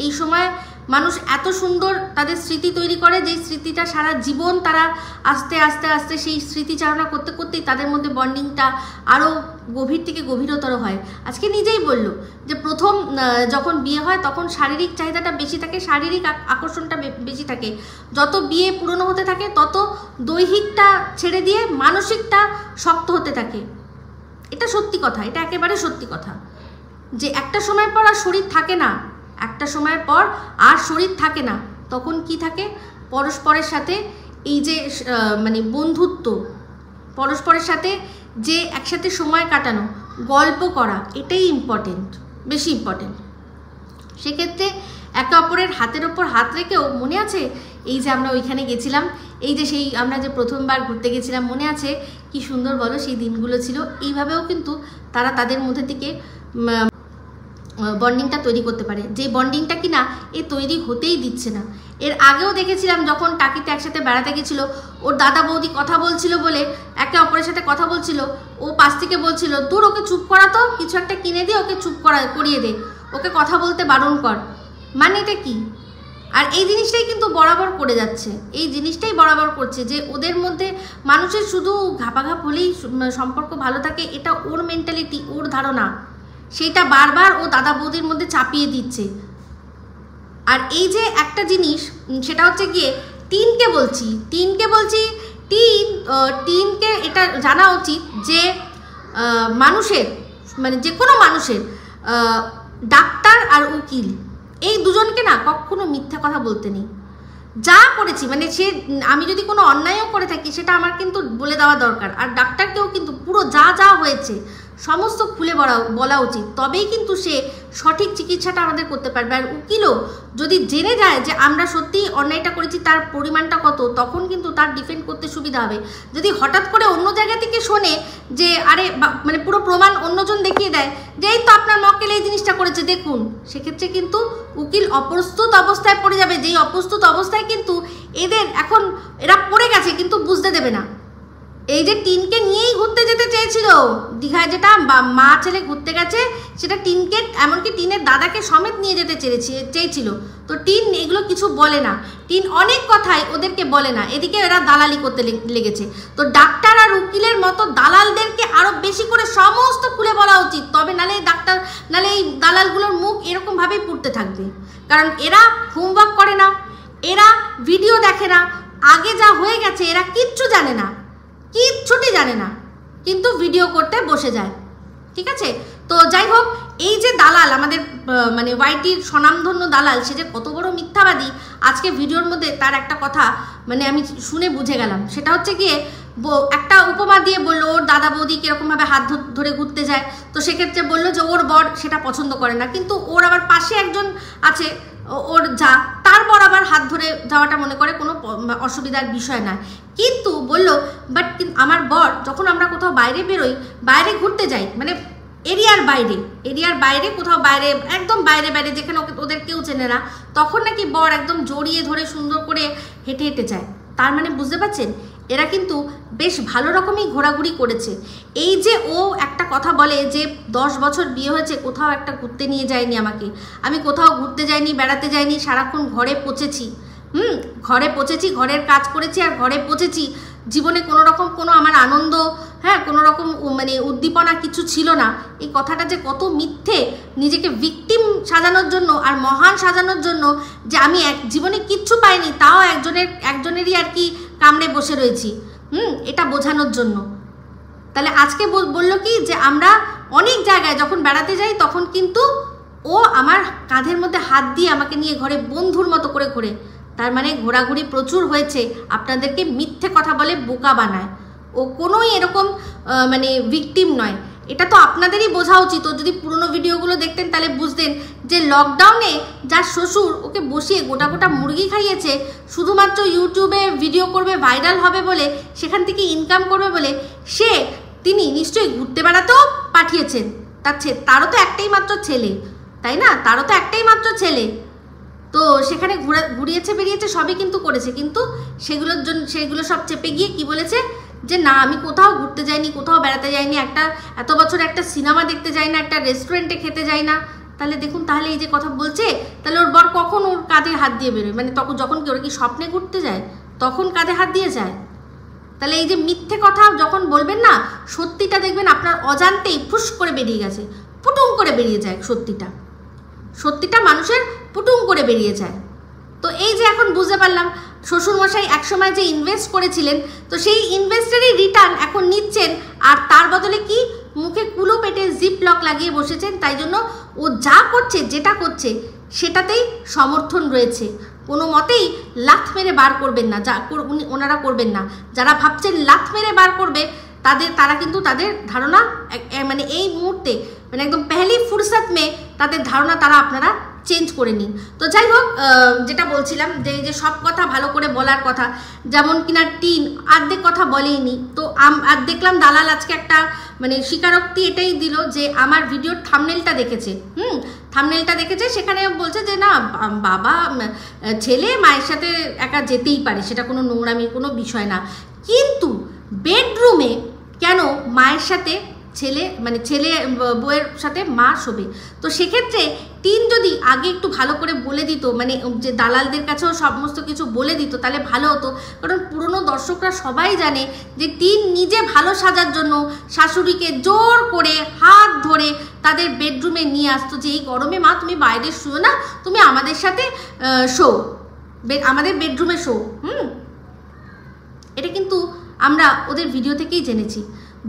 এই সময় মানুষ এত সুন্দর তাদের স্মৃতি তৈরি করে যে স্মৃতিটা সারা জীবন তারা আস্তে আস্তে আস্তে সেই স্মৃতিচারণা করতে করতেই তাদের মধ্যে বন্ডিংটা আরও গভীর থেকে গভীরতর হয়। আজকে নিজেই বললো যে প্রথম যখন বিয়ে হয় তখন শারীরিক চাহিদাটা বেশি থাকে, শারীরিক আকর্ষণটা বেশি থাকে, যত বিয়ে পুরনো হতে থাকে তত দৈহিকটা ছেড়ে দিয়ে মানসিকটা শক্ত হতে থাকে। এটা সত্যি কথা, এটা একেবারে সত্যি কথা যে একটা সময় পর আর শরীর থাকে না, তখন কি থাকে, পরস্পরের সাথে এই যে মানে বন্ধুত্ব, পরস্পরের সাথে যে একসাথে সময় কাটানো, গল্প করা, এটাই বেশি ইম্পর্টেন্ট। সেক্ষেত্রে একে অপরের হাতের ওপর হাত রেখেও মনে আছে এই যে আমরা ওইখানে গেছিলাম, এই যে সেই আমরা যে প্রথমবার ঘুরতে গেছিলাম, মনে আছে কি সুন্দর বলো সেই দিনগুলো ছিল। এইভাবেও কিন্তু তারা তাদের মধ্যে থেকে বন্ডিংটা তৈরি করতে পারে, যে বন্ডিংটা কিনা এ তৈরি হতেই দিচ্ছে না। এর আগেও দেখেছিলাম যখন টাকিতে একসাথে বেড়াতে গেছিলো, ওর দাদা বৌদি কথা বলছিল বলে একে অপরের সাথে কথা বলছিল, ও পাশ থেকে বলছিল দূর ওকে চুপ করাতো, কিছু একটা কিনে দিয়ে ওকে চুপ করিয়ে দে, ওকে কথা বলতে বারণ কর, মানে এটা কি? আর এই জিনিসটাই কিন্তু বরাবর করে যাচ্ছে, এই জিনিসটাই বরাবর করছে যে ওদের মধ্যে মানুষের শুধু ঘাপাঘাপ হলেই সম্পর্ক ভালো থাকে, এটা ওর মেন্টালিটি, ওর ধারণা, সেটা বারবার ও দাদা বৌদির মধ্যে চাপিয়ে দিচ্ছে। আর এই যে একটা জিনিস, সেটা হচ্ছে গিয়ে টিনকে বলছি টিনকে এটা জানা উচিত যে মানুষের মানে যে কোনো মানুষের ডাক্তার আর উকিল এই দুজনকে না কখনো মিথ্যা কথা বলতে নেই। যা করেছি মানে আমি যদি কোনো অন্যায়ও করে থাকি সেটা আমার কিন্তু বলে দেওয়া দরকার। আর ডাক্তারকেও কিন্তু পুরো যা হয়েছে সমস্ত খুলে বলা উচিত, তবেই কিন্তু সে সঠিক চিকিৎসাটা আমাদের করতে পারবে। আর উকিলও যদি জেনে যায় যে আমরা সত্যি অন্যায়টা করেছি, তার পরিমাণটা কত, তখন কিন্তু তার ডিফেন্ড করতে সুবিধা হবে। যদি হঠাৎ করে অন্য জায়গা থেকে শোনে যে আরে মানে পুরো প্রমাণ অন্যজন দেখিয়ে দেয় যে এই তো আপনার মক্কেল এই জিনিসটা করেছে দেখুন, সেক্ষেত্রে কিন্তু উকিল অপ্রস্তুত অবস্থায় পড়ে যাবে। যেই অপ্রস্তুত অবস্থায় কিন্তু এরা পড়ে গেছে কিন্তু বুঝতে দেবে না। এই যে টিনকে নিয়েই ঘুরতে যেতে চেয়েছিল দীঘায়, যেটা মা ছেলে ঘুরতে গেছে, সেটা টিনকে এমনকি টিনের দাদাকে সমেত নিয়ে যেতে চেয়েছিল। তো টিন এগুলো কিছু বলে না, টিন অনেক কথাই ওদেরকে বলে না, এদিকে এরা দালালি করতে লেগেছে। তো ডাক্তার আর উকিলের মতো দালালদেরকে আরো বেশি করে সমস্ত খুলে বলা উচিত, তবে নালে এই দালালগুলোর মুখ এরকমভাবেই পুড়তে থাকবে। কারণ এরা হোমওয়ার্ক করে না, এরা ভিডিও দেখে না, আগে যা হয়ে গেছে এরা কিচ্ছুটি জানে না, কিন্তু ভিডিও করতে বসে যায়। ঠিক আছে, তো যাই হোক, এই যে দালাল আমাদের মানে ওয়াইটির স্বনামধন্য দালাল, সে যে কত বড় মিথ্যাবাদী, আজকে ভিডিওর মধ্যে তার একটা কথা মানে আমি শুনে বুঝে গেলাম। সেটা হচ্ছে গিয়ে একটা উপমা দিয়ে বললো ওর দাদা বৌদি কিরকমভাবে হাত ধরে ঘুরতে যায়, তো সেক্ষেত্রে বললো যে ওর বর সেটা পছন্দ করে না, কিন্তু ওর আবার পাশে একজন আছে ওর যা, তারপর আবার হাত ধরে যাওয়াটা মনে করে কোনো অসুবিধার বিষয় না। কিন্তু বললো বাট আমার বর যখন আমরা কোথাও বাইরে বেরোই, বাইরে ঘুরতে যাই, মানে এরিয়ার বাইরে কোথাও বাইরে, একদম বাইরে যেখানে ওদের কেউ চেনে না, তখন নাকি বর একদম জড়িয়ে ধরে সুন্দর করে হেঁটে হেঁটে যায়। তার মানে বুঝতে পারছেন, এরা কিন্তু বেশ ভালো রকমই ঘোরাঘুরি করেছে। এই যে ও একটা কথা বলে যে 10 বছর বিয়ে হয়েছে, কোথাও একটা ঘুরতে নিয়ে যায়নি আমাকে, আমি কোথাও ঘুরতে যাইনি, বেড়াতে যাইনি, সারাক্ষণ ঘরে পচেছি, ঘরের কাজ করেছি আর ঘরে পচেছি, জীবনে কোনো আমার আনন্দ, কোনো রকম মানে উদ্দীপনা কিছু ছিল না। এই কথাটা যে কত মিথ্যে, নিজেকে ভিকটিম সাজানোর জন্য আর মহান সাজানোর জন্য, যে আমি জীবনে কিচ্ছু পাইনি, তাও একজনেরই আর কি কামড়ে বসে রয়েছি, এটা বোঝানোর জন্য। তাহলে আজকে বললো কি যে আমরা অনেক জায়গায় যখন বেড়াতে যাই, তখন কিন্তু ও আমার কাঁধের মধ্যে হাত দিয়ে আমাকে নিয়ে ঘরে বন্ধুর মতো করে ঘোরে। তার মানে ঘোরাঘুরি প্রচুর হয়েছে, আপনাদেরকে মিথ্যে কথা বলে বোকা বানায়। ও কোনোই এরকম মানে ভিকটিম নয়, এটা তো আপনাদেরই বোঝা উচিত। ও যদি পুরনো ভিডিওগুলো দেখতেন তাহলে বুঝতেন যে লকডাউনে যার শ্বশুর ওকে বসিয়ে গোটা মুরগি খাইয়েছে, শুধুমাত্র ইউটিউবে ভিডিও করবে, ভাইরাল হবে বলে, সেখান থেকে ইনকাম করবে বলে, তিনি নিশ্চয়ই ঘুরতে বেড়াতেও পাঠিয়েছেন। তারও তো একটাই মাত্র ছেলে, তাই না? তারও তো একটাই মাত্র ছেলে, তো সেখানে ঘুরিয়েছে বেরিয়েছে সবই কিন্তু করেছে, কিন্তু সেগুলো সব চেপে গিয়ে কি বলেছে যে না আমি কোথাও ঘুরতে যাইনি, কোথাও বেড়াতে যাইনি, এত বছর একটা সিনেমা দেখতে যাই না, একটা রেস্টুরেন্টে খেতে যাই না। তাহলে দেখুন, তাহলে এই যে কথা বলছে, তাহলে ওর বর কখন ওর কাঁধে হাত দিয়ে বেরোয়? মানে তখন যখন ওরা কি স্বপ্নে ঘুরতে যায় তখন কাঁধে হাত দিয়ে যায়? তাহলে এই যে মিথ্যে কথা যখন বলবেন না, সত্যিটা দেখবেন আপনার অজান্তেই ফুস করে বেরিয়ে গেছে, পুটুং করে বেরিয়ে যায়। সত্যিটা মানুষের পুটুং করে বেরিয়ে যায়। তো এই যে এখন বুঝতে পারলাম শ্বশুরমশাই একসময় যে ইনভেস্ট করেছিলেন, তো সেই ইনভেস্টেরই রিটার্ন এখন নিচ্ছেন, আর তার বদলে কি মুখে কুলো পেটে জিপ লক লাগিয়ে বসেছেন। তাই জন্য ও যা করছে, যেটা করছে সেটাতেই সমর্থন রয়েছে। কোনো মতেই লাথ মেরে বার করবেন না, ওনারা করবেন না। যারা ভাবছেন লাথ মেরে বার করবে, তারা কিন্তু তাদের ধারণা মানে এই মুহূর্তে মানে একদম পেহলি ফুরসত মে তাদের ধারণা আপনারা চেঞ্জ করে নিন। তো যাই হোক, যেটা বলছিলাম যে সব কথা ভালো করে বলার কথা, যেমন কিনা টিন অর্ধেক কথা বলেইনি। তো আর দেখলাম দালাল আজকে একটা মানে স্বীকারোক্তি এটাই দিল যে আমার ভিডিওর থাম্বনেলটা দেখেছে, সেখানে বলছে যে না বাবা ছেলে মায়ের সাথে একা যেতেই পারে, সেটা কোনো নোংরামির কোনো বিষয় না, কিন্তু বেডরুমে কেন মায়ের সাথে ছেলে বউয়ের সাথে মা শোবে? তো সেক্ষেত্রে টিন যদি আগে একটু ভালো করে বলে দিত, মানে যে দালালদের কাছেও সমস্ত কিছু বলে দিত, তাহলে ভালো হতো। কারণ পুরনো দর্শকরা সবাই জানে যে টিন নিজে ভালো সাজার জন্য শাশুড়িকে জোর করে হাত ধরে তাদের বেডরুমে নিয়ে আসতো, যে এই গরমে মা তুমি বাইরে শুও না, তুমি আমাদের সাথে আমাদের বেডরুমে শো। এটা কিন্তু আমরা ওদের ভিডিও থেকেই জেনেছি।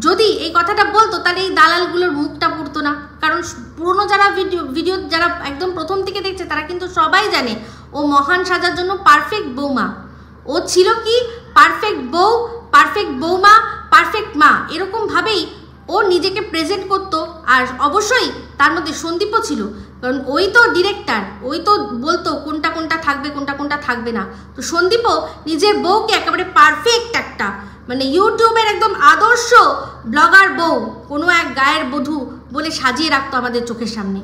যদি এই কথাটা বলতো তাহলে এই দালালগুলোর মুখটা পুড়তো না। কারণ পুরনো যারা ভিডিও যারা একদম প্রথম থেকে দেখছে, তারা কিন্তু সবাই জানে ও মহান সাজার জন্য পারফেক্ট বৌমা। ও ছিল কি পারফেক্ট বউ, পারফেক্ট বৌমা, পারফেক্ট মা, এরকমভাবেই ও ও নিজেকে প্রেজেন্ট করতো। আর অবশ্যই তার মধ্যে সন্দীপও ছিল, কারণ ওই তো ডিরেক্টর, ওই তো বলতো কোনটা কোনটা থাকবে কোনটা কোনটা থাকবে না। তো সন্দীপও নিজের বউকে একেবারে পারফেক্ট একটা মানে ইউটিউবের একদম আদর্শ ব্লগার বউ, কোনো এক গায়ের বধূ বলে সাজিয়ে রাখতো আমাদের চোখের সামনে।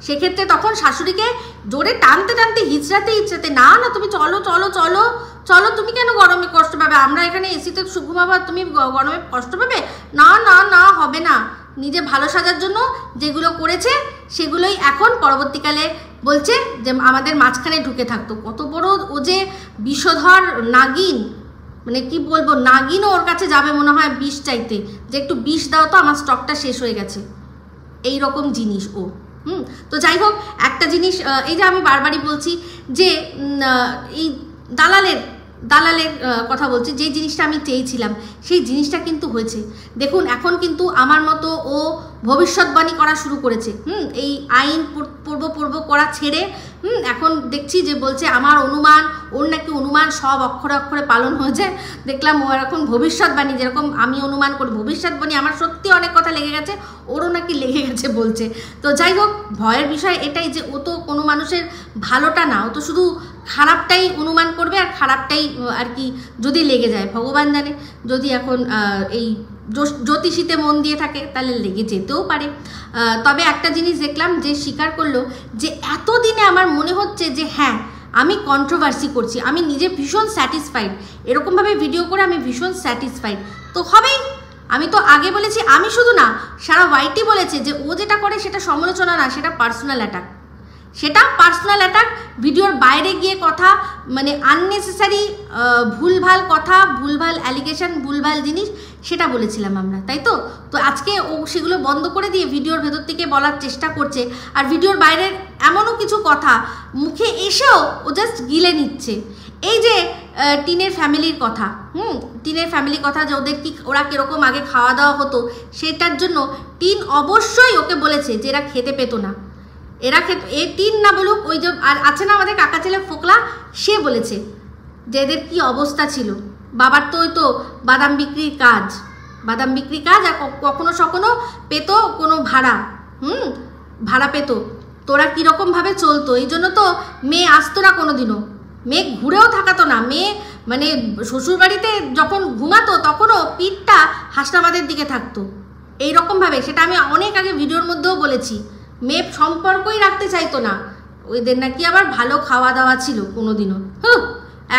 সেক্ষেত্রে তখন শাশুড়িকে জোরে টানতে টানতে হিচড়াতে, না না তুমি চলো চলো চলো চলো, তুমি কেন গরমে কষ্ট পাবে, আমরা এখানে এসিতে ঘুমাবো, তুমি গরমে কষ্ট পাবে, না না না হবে না। নিজে ভালো সাজার জন্য যেগুলো করেছে সেগুলোই এখন পরবর্তীকালে বলছে যে আমাদের মাঝখানে ঢুকে থাকতো। কত বড় ও যে বিষধর নাগিন, মানে কি বলবো, নাগিনও ওর কাছে যাবে মনে হয় বিষ চাইতে, যে একটু বিষ দাও তো আমার স্টকটা শেষ হয়ে গেছে, এই রকম জিনিস ও। তো যাই হোক, একটা জিনিস এই যে আমি বারবারই বলছি যে এই দালালের কথা বলছি, যে জিনিসটা আমি চেয়েছিলাম সেই জিনিসটা কিন্তু হয়েছে। দেখুন এখন কিন্তু আমার মতো ও ভবিষ্যৎবাণী করা শুরু করেছে। এই আইন পূর্ব করা ছেড়ে এখন দেখছি যে বলছে আমার অনুমান, ওর নাকি অনুমান সব অক্ষরে অক্ষরে পালন হয়েছে। দেখলাম ও এখন ভবিষ্যৎবাণী, যেরকম আমি অনুমান করি ভবিষ্যৎবাণী আমার সত্যি অনেক কথা লেগে গেছে, ওরও নাকি লেগে গেছে বলছে। তো যাই হোক, ভয়ের বিষয় এটাই যে ও তো কোনো মানুষের ভালোটা না, ও তো শুধু খারাপটাই অনুমান করবে, আর খারাপটাই আর কি যদি লেগে যায় ভগবান জানে। যদি এখন এই জ্যোতিষীতে মন দিয়ে থাকে তাহলে লেগে যেতেও পারে। তবে একটা জিনিস দেখলাম যে স্বীকার করলো যে এতদিনে আমার মনে হচ্ছে যে হ্যাঁ আমি কন্ট্রোভার্সি করছি, আমি নিজে ভীষণ স্যাটিসফাইড, এরকমভাবে ভিডিও করে আমি ভীষণ স্যাটিসফাইড। তো হবেই, আমি তো আগে বলেছি, আমি শুধু না সারা ওয়াইটি বলেছে যে ও যেটা করে সেটা সমালোচনা না, সেটা পার্সোনাল অ্যাটাক, সেটা পার্সোনাল অ্যাটাক। ভিডিওর বাইরে গিয়ে কথা মানে আননেসেসারি ভুলভাল কথা, ভুলভাল অ্যালিগেশন, ভুলভাল জিনিস, সেটা বলেছিলাম আমরা, তাই তো। তো আজকে ও সেগুলো বন্ধ করে দিয়ে ভিডিওর ভেতর থেকে বলার চেষ্টা করছে, আর ভিডিওর বাইরের এমনও কিছু কথা মুখে এসেও ও জাস্ট গিলে নিচ্ছে। এই যে টিনের ফ্যামিলির কথা, টিনের ফ্যামিলির কথা, যে ওদের কি ওরা কীরকম আগে খাওয়া দাওয়া হতো, সেটার জন্য টিন অবশ্যই ওকে বলেছে যে এরা খেতে পেতো না, এরা খেতে, এ টিন না বলুক, ওই যে আর আছে না আমাদের কাকা ছেলে ফোকলা, সে বলেছে যে এদের কি অবস্থা ছিল। বাবার তো ওই তো বাদাম বিক্রির কাজ, আর কখনো সখনো পেতো কোনো ভাড়া পেতো, তোরা কীরকমভাবে চলতো। এই জন্য তো মেয়ে আসতো না কোনো দিনও, মেয়ে ঘুরেও থাকাতো না, মেয়ে মানে শ্বশুরবাড়িতে যখন ঘুমাতো তখনও পিঠটা হাসনাবাদের দিকে থাকতো এইরকমভাবে। সেটা আমি অনেক আগে ভিডিওর মধ্যেও বলেছি, মেয়ে সম্পর্কই রাখতে চাইতো না, ওদের নাকি আবার ভালো খাওয়া দাওয়া ছিল কোনোদিনও।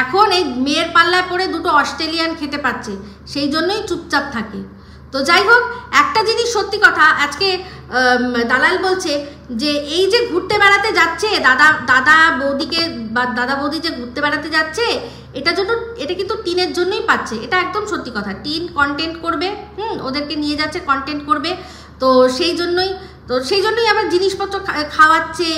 এখন এই মেয়ের পাল্লায় পড়ে দুটো অস্ট্রেলিয়ান খেতে পাচ্ছে, সেই জন্যই চুপচাপ থাকে। তো যাই হোক, একটা জিনিস সত্যি কথা, আজকে দালাল বলছে যে এই যে ঘুরতে বেড়াতে যাচ্ছে দাদা বৌদি যে ঘুরতে বেড়াতে যাচ্ছে, এটা কিন্তু টিনের জন্যই পাচ্ছে, এটা একদম সত্যি কথা। টিন কন্টেন্ট করবে, ওদেরকে নিয়ে যাচ্ছে কন্টেন্ট করবে, তো সেই জন্যই আবার জিনিসপত্র খাওয়াচ্ছে,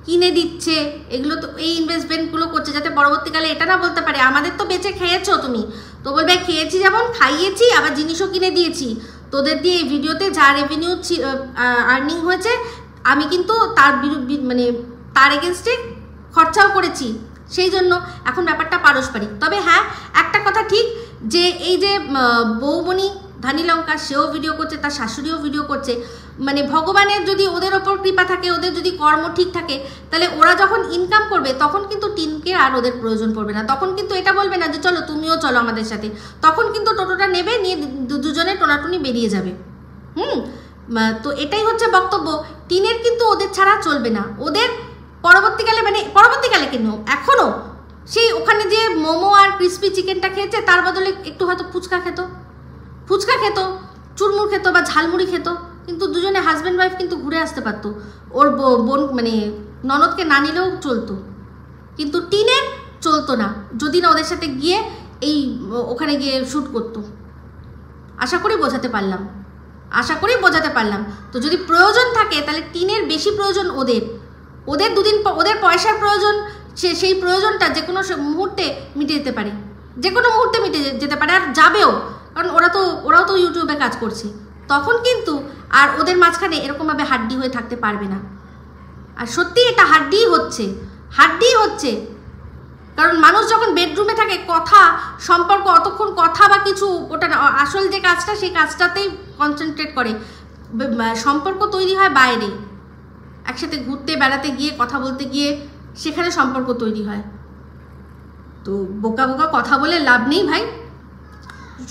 কিনে দিচ্ছে, এগুলো তো এই ইনভেস্টমেন্টগুলো করছে যাতে পরবর্তীকালে এটা না বলতে পারে আমাদের তো বেঁচে খেয়েছো তুমি, তো বলবে খেয়েছি যেমন খাইয়েছি আবার জিনিসও কিনে দিয়েছি, তোদের দিয়ে এই ভিডিওতে যা রেভিনিউ আর্নিং হয়েছে আমি কিন্তু তার এগেনস্টে খরচাও করেছি, সেই জন্য এখন ব্যাপারটা পারস্পরিক। তবে হ্যাঁ, একটা কথা ঠিক যে এই যে বৌমণি ধানি লঙ্কা, সেও ভিডিও করছে, তার শাশুড়িও ভিডিও করছে, মানে ভগবানের যদি ওদের ওপর কৃপা থাকে, ওদের যদি কর্ম ঠিক থাকে, তাহলে ওরা যখন ইনকাম করবে তখন কিন্তু টিনকে আর ওদের প্রয়োজন পড়বে না, তখন কিন্তু এটা বলবে না যে চলো তুমিও চলো আমাদের সাথে, তখন কিন্তু টোটোটা নেবে, নিয়ে দুজনে টোনাটুনি বেরিয়ে যাবে। তো এটাই হচ্ছে বক্তব্য। টিনের কিন্তু ওদের ছাড়া চলবে না, ওদের পরবর্তীকালে কেন এখনও সেই ওখানে যে মোমো আর ক্রিসপি চিকেনটা খেয়েছে, তার বদলে একটু হয়তো ফুচকা খেত, চুরমুর খেত বা ঝালমুড়ি খেত, কিন্তু দুজনে হাজব্যান্ড ওয়াইফ কিন্তু ঘুরে আসতে পারতো, ওর বোন মানে ননদকে না নিলেও চলতো, কিন্তু টিনের চলতো না যদি না ওদের সাথে গিয়ে ওখানে গিয়ে শ্যুট করতো। আশা করি বোঝাতে পারলাম। তো যদি প্রয়োজন থাকে তাহলে টিনের বেশি প্রয়োজন ওদের দুদিন ওদের পয়সার প্রয়োজন, সেই প্রয়োজনটা যে কোনো মুহূর্তে মিটে যেতে পারে, আর যাবেও, কারণ ওরাও তো ইউটিউবে কাজ করছে, তখন কিন্তু আর ওদের মাঝখানে এরকমভাবে হাড্ডি হয়ে থাকতে পারবে না। আর সত্যি এটা হাড্ডি হচ্ছে। কারণ মানুষ যখন বেডরুমে থাকে কথা সম্পর্ক অতক্ষণ কথা বা কিছু ওটা আসল যে কাজটা সেই কাজটাতেই কনসেন্ট্রেট করে। সম্পর্ক তৈরি হয় বাইরে, একসাথে ঘুরতে বেড়াতে গিয়ে কথা বলতে গিয়ে সেখানে সম্পর্ক তৈরি হয়। তো বোকা বোকা কথা বলে লাভ নেই ভাই।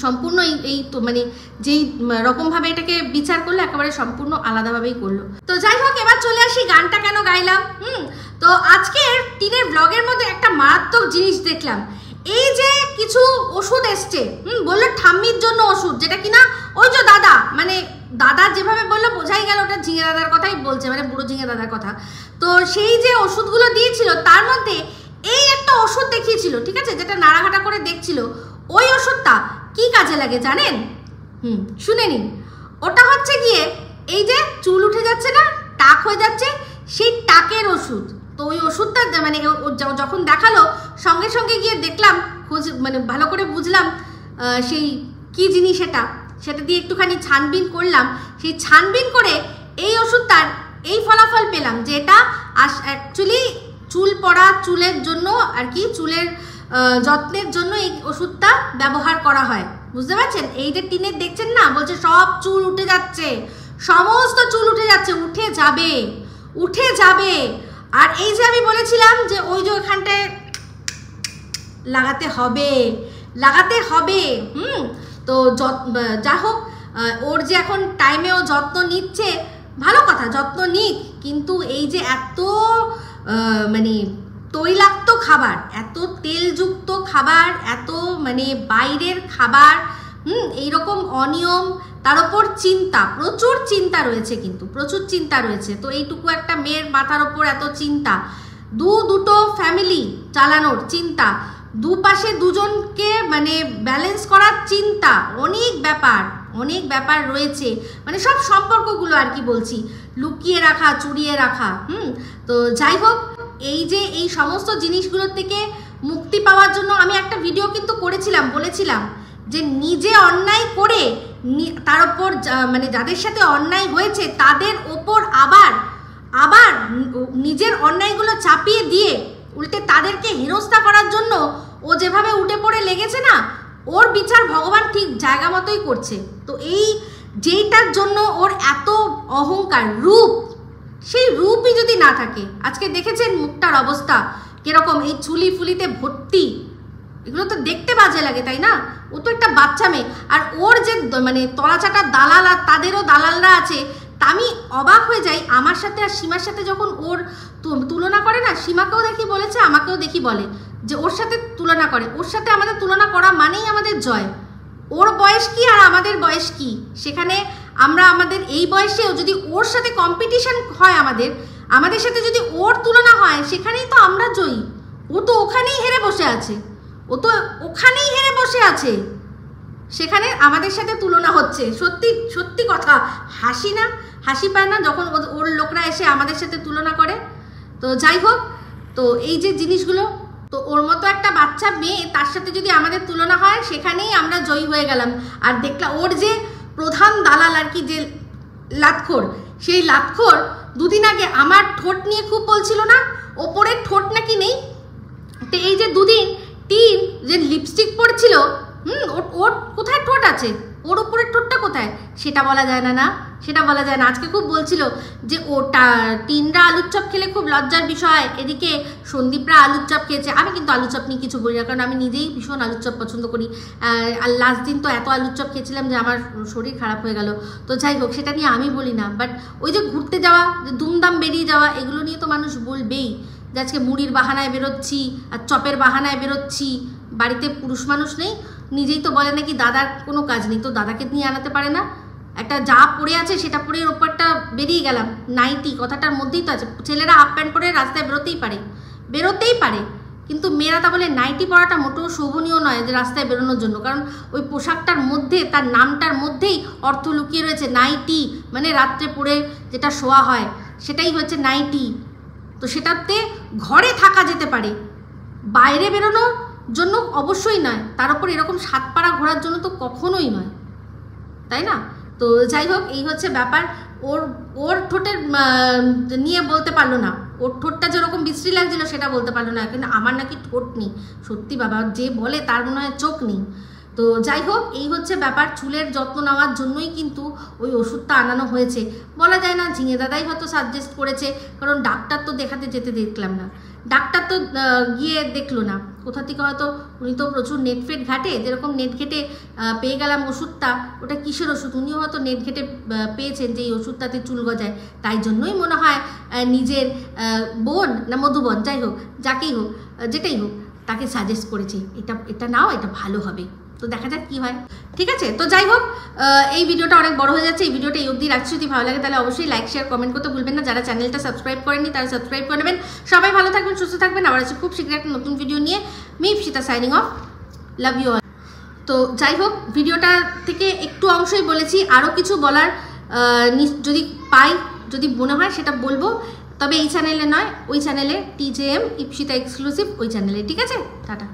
সম্পূর্ণ এই তো মানে যেই রকমভাবে এটাকে বিচার করলো একেবারে সম্পূর্ণ আলাদাভাবেই করলো। তো যাই হোক, এবার চলে আসি গানটা কেন গাইলাম। তো আজকের টিনের ব্লগের মধ্যে একটা মারাত্মক জিনিস দেখলাম। এই যে কিছু ওষুধ এসছে, বললো ঠাম্মির জন্য ওষুধ, যেটা কিনা ওই যে দাদা মানে দাদা যেভাবে বললো বোঝাই গেল ওটা ঝিঙে দাদার কথাই বলছে, মানে বুড়ো ঝিঙে দাদার কথা। তো সেই যে ওষুধগুলো দিয়েছিল তার মধ্যে এই একটা ওষুধ দেখিয়েছিল, ঠিক আছে, যেটা নাড়াঘাটা করে দেখছিল। ওই ওষুধটা কি কাজে লাগে জানেন? শুনে নিন। ওটা হচ্ছে গিয়ে এই যে চুল উঠে যাচ্ছে না, টাক হয়ে যাচ্ছে, সেই টাকের ওষুধ। তো ওই ওষুধটা মানে যখন দেখালো সঙ্গে সঙ্গে গিয়ে দেখলাম, খোঁজ মানে ভালো করে বুঝলাম সেই কি জিনিস সেটা দিয়ে একটুখানি ছানবিন করলাম। সেই ছানবিন করে এই ওষুধটার এই ফলাফল পেলাম যে এটা অ্যাকচুয়ালি চুল পড়া, চুলের জন্য আর কি, চুলের যত্নের জন্য এই ওষুধটা ব্যবহার করা হয়। বুঝতে পারছেন? এই যে টিনের দেখছেন না, বলছে সব চুল উঠে যাচ্ছে, সমস্ত চুল উঠে যাচ্ছে, উঠে যাবে উঠে যাবে। আর এই যে আমি বলেছিলাম যে ওই যে ওখানটায় লাগাতে হবে লাগাতে হবে। তো যা হোক, ওর যে এখন টাইমে ও যত্ন নিচ্ছে, ভালো কথা, যত্ন নিক, কিন্তু এই যে এত মানে তৈলাক্ত খাবার, এত তেলযুক্ত খাবার, এত মানে বাইরের খাবার, এইরকম অনিয়ম, তার ওপর চিন্তা, প্রচুর চিন্তা রয়েছে, কিন্তু প্রচুর চিন্তা রয়েছে। তো এইটুকু একটা মেয়ের মাথার ওপর এত চিন্তা, দুটো ফ্যামিলি চালানোর চিন্তা, দুপাশে দুজনকে মানে ব্যালেন্স করার চিন্তা, অনেক ব্যাপার রয়েছে, মানে সব সম্পর্কগুলো আর কি বলছি, লুকিয়ে রাখা, চুরিয়ে রাখা। তো যাই হোক, এই যে এই সমস্ত জিনিসগুলোর থেকে মুক্তি পাওয়ার জন্য আমি একটা ভিডিও কিন্তু করেছিলাম, বলেছিলাম যে নিজে অন্যায় করে তার ওপর মানে যাদের সাথে অন্যায় হয়েছে তাদের ওপর আবার নিজের অন্যায়গুলো চাপিয়ে দিয়ে উল্টে তাদেরকে হেনস্থা করার জন্য ও যেভাবে উঠে পড়ে লেগেছে না, ওর বিচার ভগবান ঠিক জায়গা মতোই করছে। তো এই যেইটার জন্য ওর এত অহংকার, রূপ, সেই রূপই যদি না থাকে, আজকে দেখেছেন মুখটার অবস্থা কিরকম, এই চুলি ফুলিতে ভর্তি, এগুলো তো দেখতে বাজে লাগে, তাই না? ও তো একটা বাচ্চা মেয়ে। আর ওর যে মানে তলাচাটার দালাল, আর তাদেরও দালালরা আছে, তা আমি অবাক হয়ে যাই। আমার সাথে আর সীমার সাথে যখন ওর তুলনা করে না, সীমাকেও দেখি বলেছে, আমাকেও দেখি বলে যে ওর সাথে তুলনা করে। ওর সাথে আমাদের তুলনা করা মানেই আমাদের জয়। ওর বয়স কি আর আমাদের বয়স কি, সেখানে আমরা আমাদের এই বয়সেও যদি ওর সাথে কম্পিটিশন হয়, আমাদের সাথে যদি ওর তুলনা হয়, সেখানেই তো আমরা জয়ী। ও তো ওখানেই হেরে বসে আছে, সেখানে আমাদের সাথে তুলনা হচ্ছে। সত্যি কথা, হাসি পায় না যখন ওর লোকরা এসে আমাদের সাথে তুলনা করে। তো যাই হোক, তো এই যে জিনিসগুলো, তো ওর মতো একটা বাচ্চা মেয়ে, তার সাথে যদি আমাদের তুলনা হয়, সেখানেই আমরা জয়ী হয়ে গেলাম। আর দেখলাম ওর যে প্রধান দালাল আর কি, যে লাতখোর, সেই লাতখোর দুদিন আগে আমার ঠোঁট নিয়ে খুব বলছিল না, ওপরের ঠোঁট নাকি নেই। তো এই যে দুদিন টিন যে লিপস্টিক পরছিল, ওর কোথায় ঠোঁট আছে, ওর উপরের ঠোঁটটা কোথায়, সেটা বলা যায় না, সেটা বলা যায় না। আজকে খুব বলছিল যে ওটা টিনরা আলুর চপ খেলে খুব লজ্জার বিষয়, এদিকে সন্দীপরা আলুর চপ খেয়েছে। আমি কিন্তু আলুর চপ নিয়ে কিছু বলি না, কারণ আমি নিজেই ভীষণ আলুর চপ পছন্দ করি। আর লাস্ট দিন তো এত আলুর চপ খেয়েছিলাম যে আমার শরীর খারাপ হয়ে গেল। তো যাই হোক, সেটা নিয়ে আমি বলি না, বাট ওই যে ঘুরতে যাওয়া, যে দুমদাম বেরিয়ে যাওয়া, এগুলো নিয়ে তো মানুষ বলবেই যে আজকে মুড়ির বাহানায় বেরোচ্ছি আর চপের বাহানায় বেরোচ্ছি। বাড়িতে পুরুষ মানুষ নেই, নিজেই তো বলে নাকি দাদার কোনো কাজ নেই, তো দাদাকে নিয়ে আনাতে পারে না। একটা যা পরে আছে সেটা পরে ওপরটা বেরিয়ে গেলাম, নাইটি কথাটার মধ্যেই তো আছে। ছেলেরা হাফ প্যান্ট পরে রাস্তায় বেরোতেই পারে, কিন্তু মেয়েরা তা বলে নাইটি পরাটা মোটেও শোভনীয় নয় যে রাস্তায় বেরোনোর জন্য, কারণ ওই পোশাকটার মধ্যে, তার নামটার মধ্যেই অর্থ লুকিয়ে রয়েছে। নাইটি মানে রাত্রে পরে যেটা শোয়া হয়, সেটাই হচ্ছে নাইটি। তো সেটাতে ঘরে থাকা যেতে পারে, বাইরে বেরোনোর জন্য অবশ্যই নয়, তার উপর এরকম সাতপাড়া ঘোরার জন্য তো কখনোই নয়, তাই না? তো যাই হোক, এই হচ্ছে ব্যাপার। ওর ঠোঁটের নিয়ে বলতে পারলো না, ওর ঠোঁটটা যেরকম বিশ্রী লাগছিল সেটা বলতে পারলো না, কিন্তু আমার নাকি ঠোঁট নেই। সত্যি বাবা, যে বলে তার মনে হয় চোখ নেই। তো যাই হোক, এই হচ্ছে ব্যাপার। চুলের যত্ন নেওয়ার জন্যই কিন্তু ওই ওষুধটা আনানো হয়েছে। বলা যায় না ঝিঙে দাদাই হয়তো সাজেস্ট করেছে, কারণ ডাক্তার তো দেখাতে যেতে দেখলাম না, ডাক্তার তো গিয়ে দেখলো না। কোথা থেকে হয়তো উনি তো প্রচুর নেট ফেট ঘাটে, যেরকম নেট ঘেটে পেয়ে গেলাম ওষুধটা, ওটা কিসের ওষুধ উনিও হয়তো নেট ঘেটে পেয়েছেন যে এই ওষুধটাতে চুল গজায়। তাই জন্যই মনে হয় নিজের বোন না মধুবন, যাই হোক যাকেই হোক যেটাই হোক, তাকে সাজেস্ট করেছে এটা নাও, এটা ভালো হবে। তো দেখা যাক কি হয়, ঠিক আছে। তো যাই হোক, এই ভিডিওটা অনেক বড় হয়ে যাচ্ছে, এই ভিডিওটা এই অবধি রাখছি। যদি ভালো লাগে তাহলে অবশ্যই লাইক শেয়ার কমেন্ট করতে ভুলবেন না। যারা চ্যানেলটা সাবস্ক্রাইব করেননি তারা সাবস্ক্রাইব করে নেবেন। সবাই ভালো থাকবেন, সুস্থ থাকবেন। আবার আছে খুব শীঘ্রই একটা নতুন ভিডিও নিয়ে। আমি Ipsita signing off, love you all. তো যাই হোক, ভিডিওটা থেকে একটু অংশই বলেছি, আরও কিছু বলার যদি পাই, যদি মনে হয় সেটা বলবো, তবে এই চ্যানেলে নয়, ওই চ্যানেলে TJM ইপসিতা এক্সক্লুসিভ ওই চ্যানেলে, ঠিক আছে। টাটা।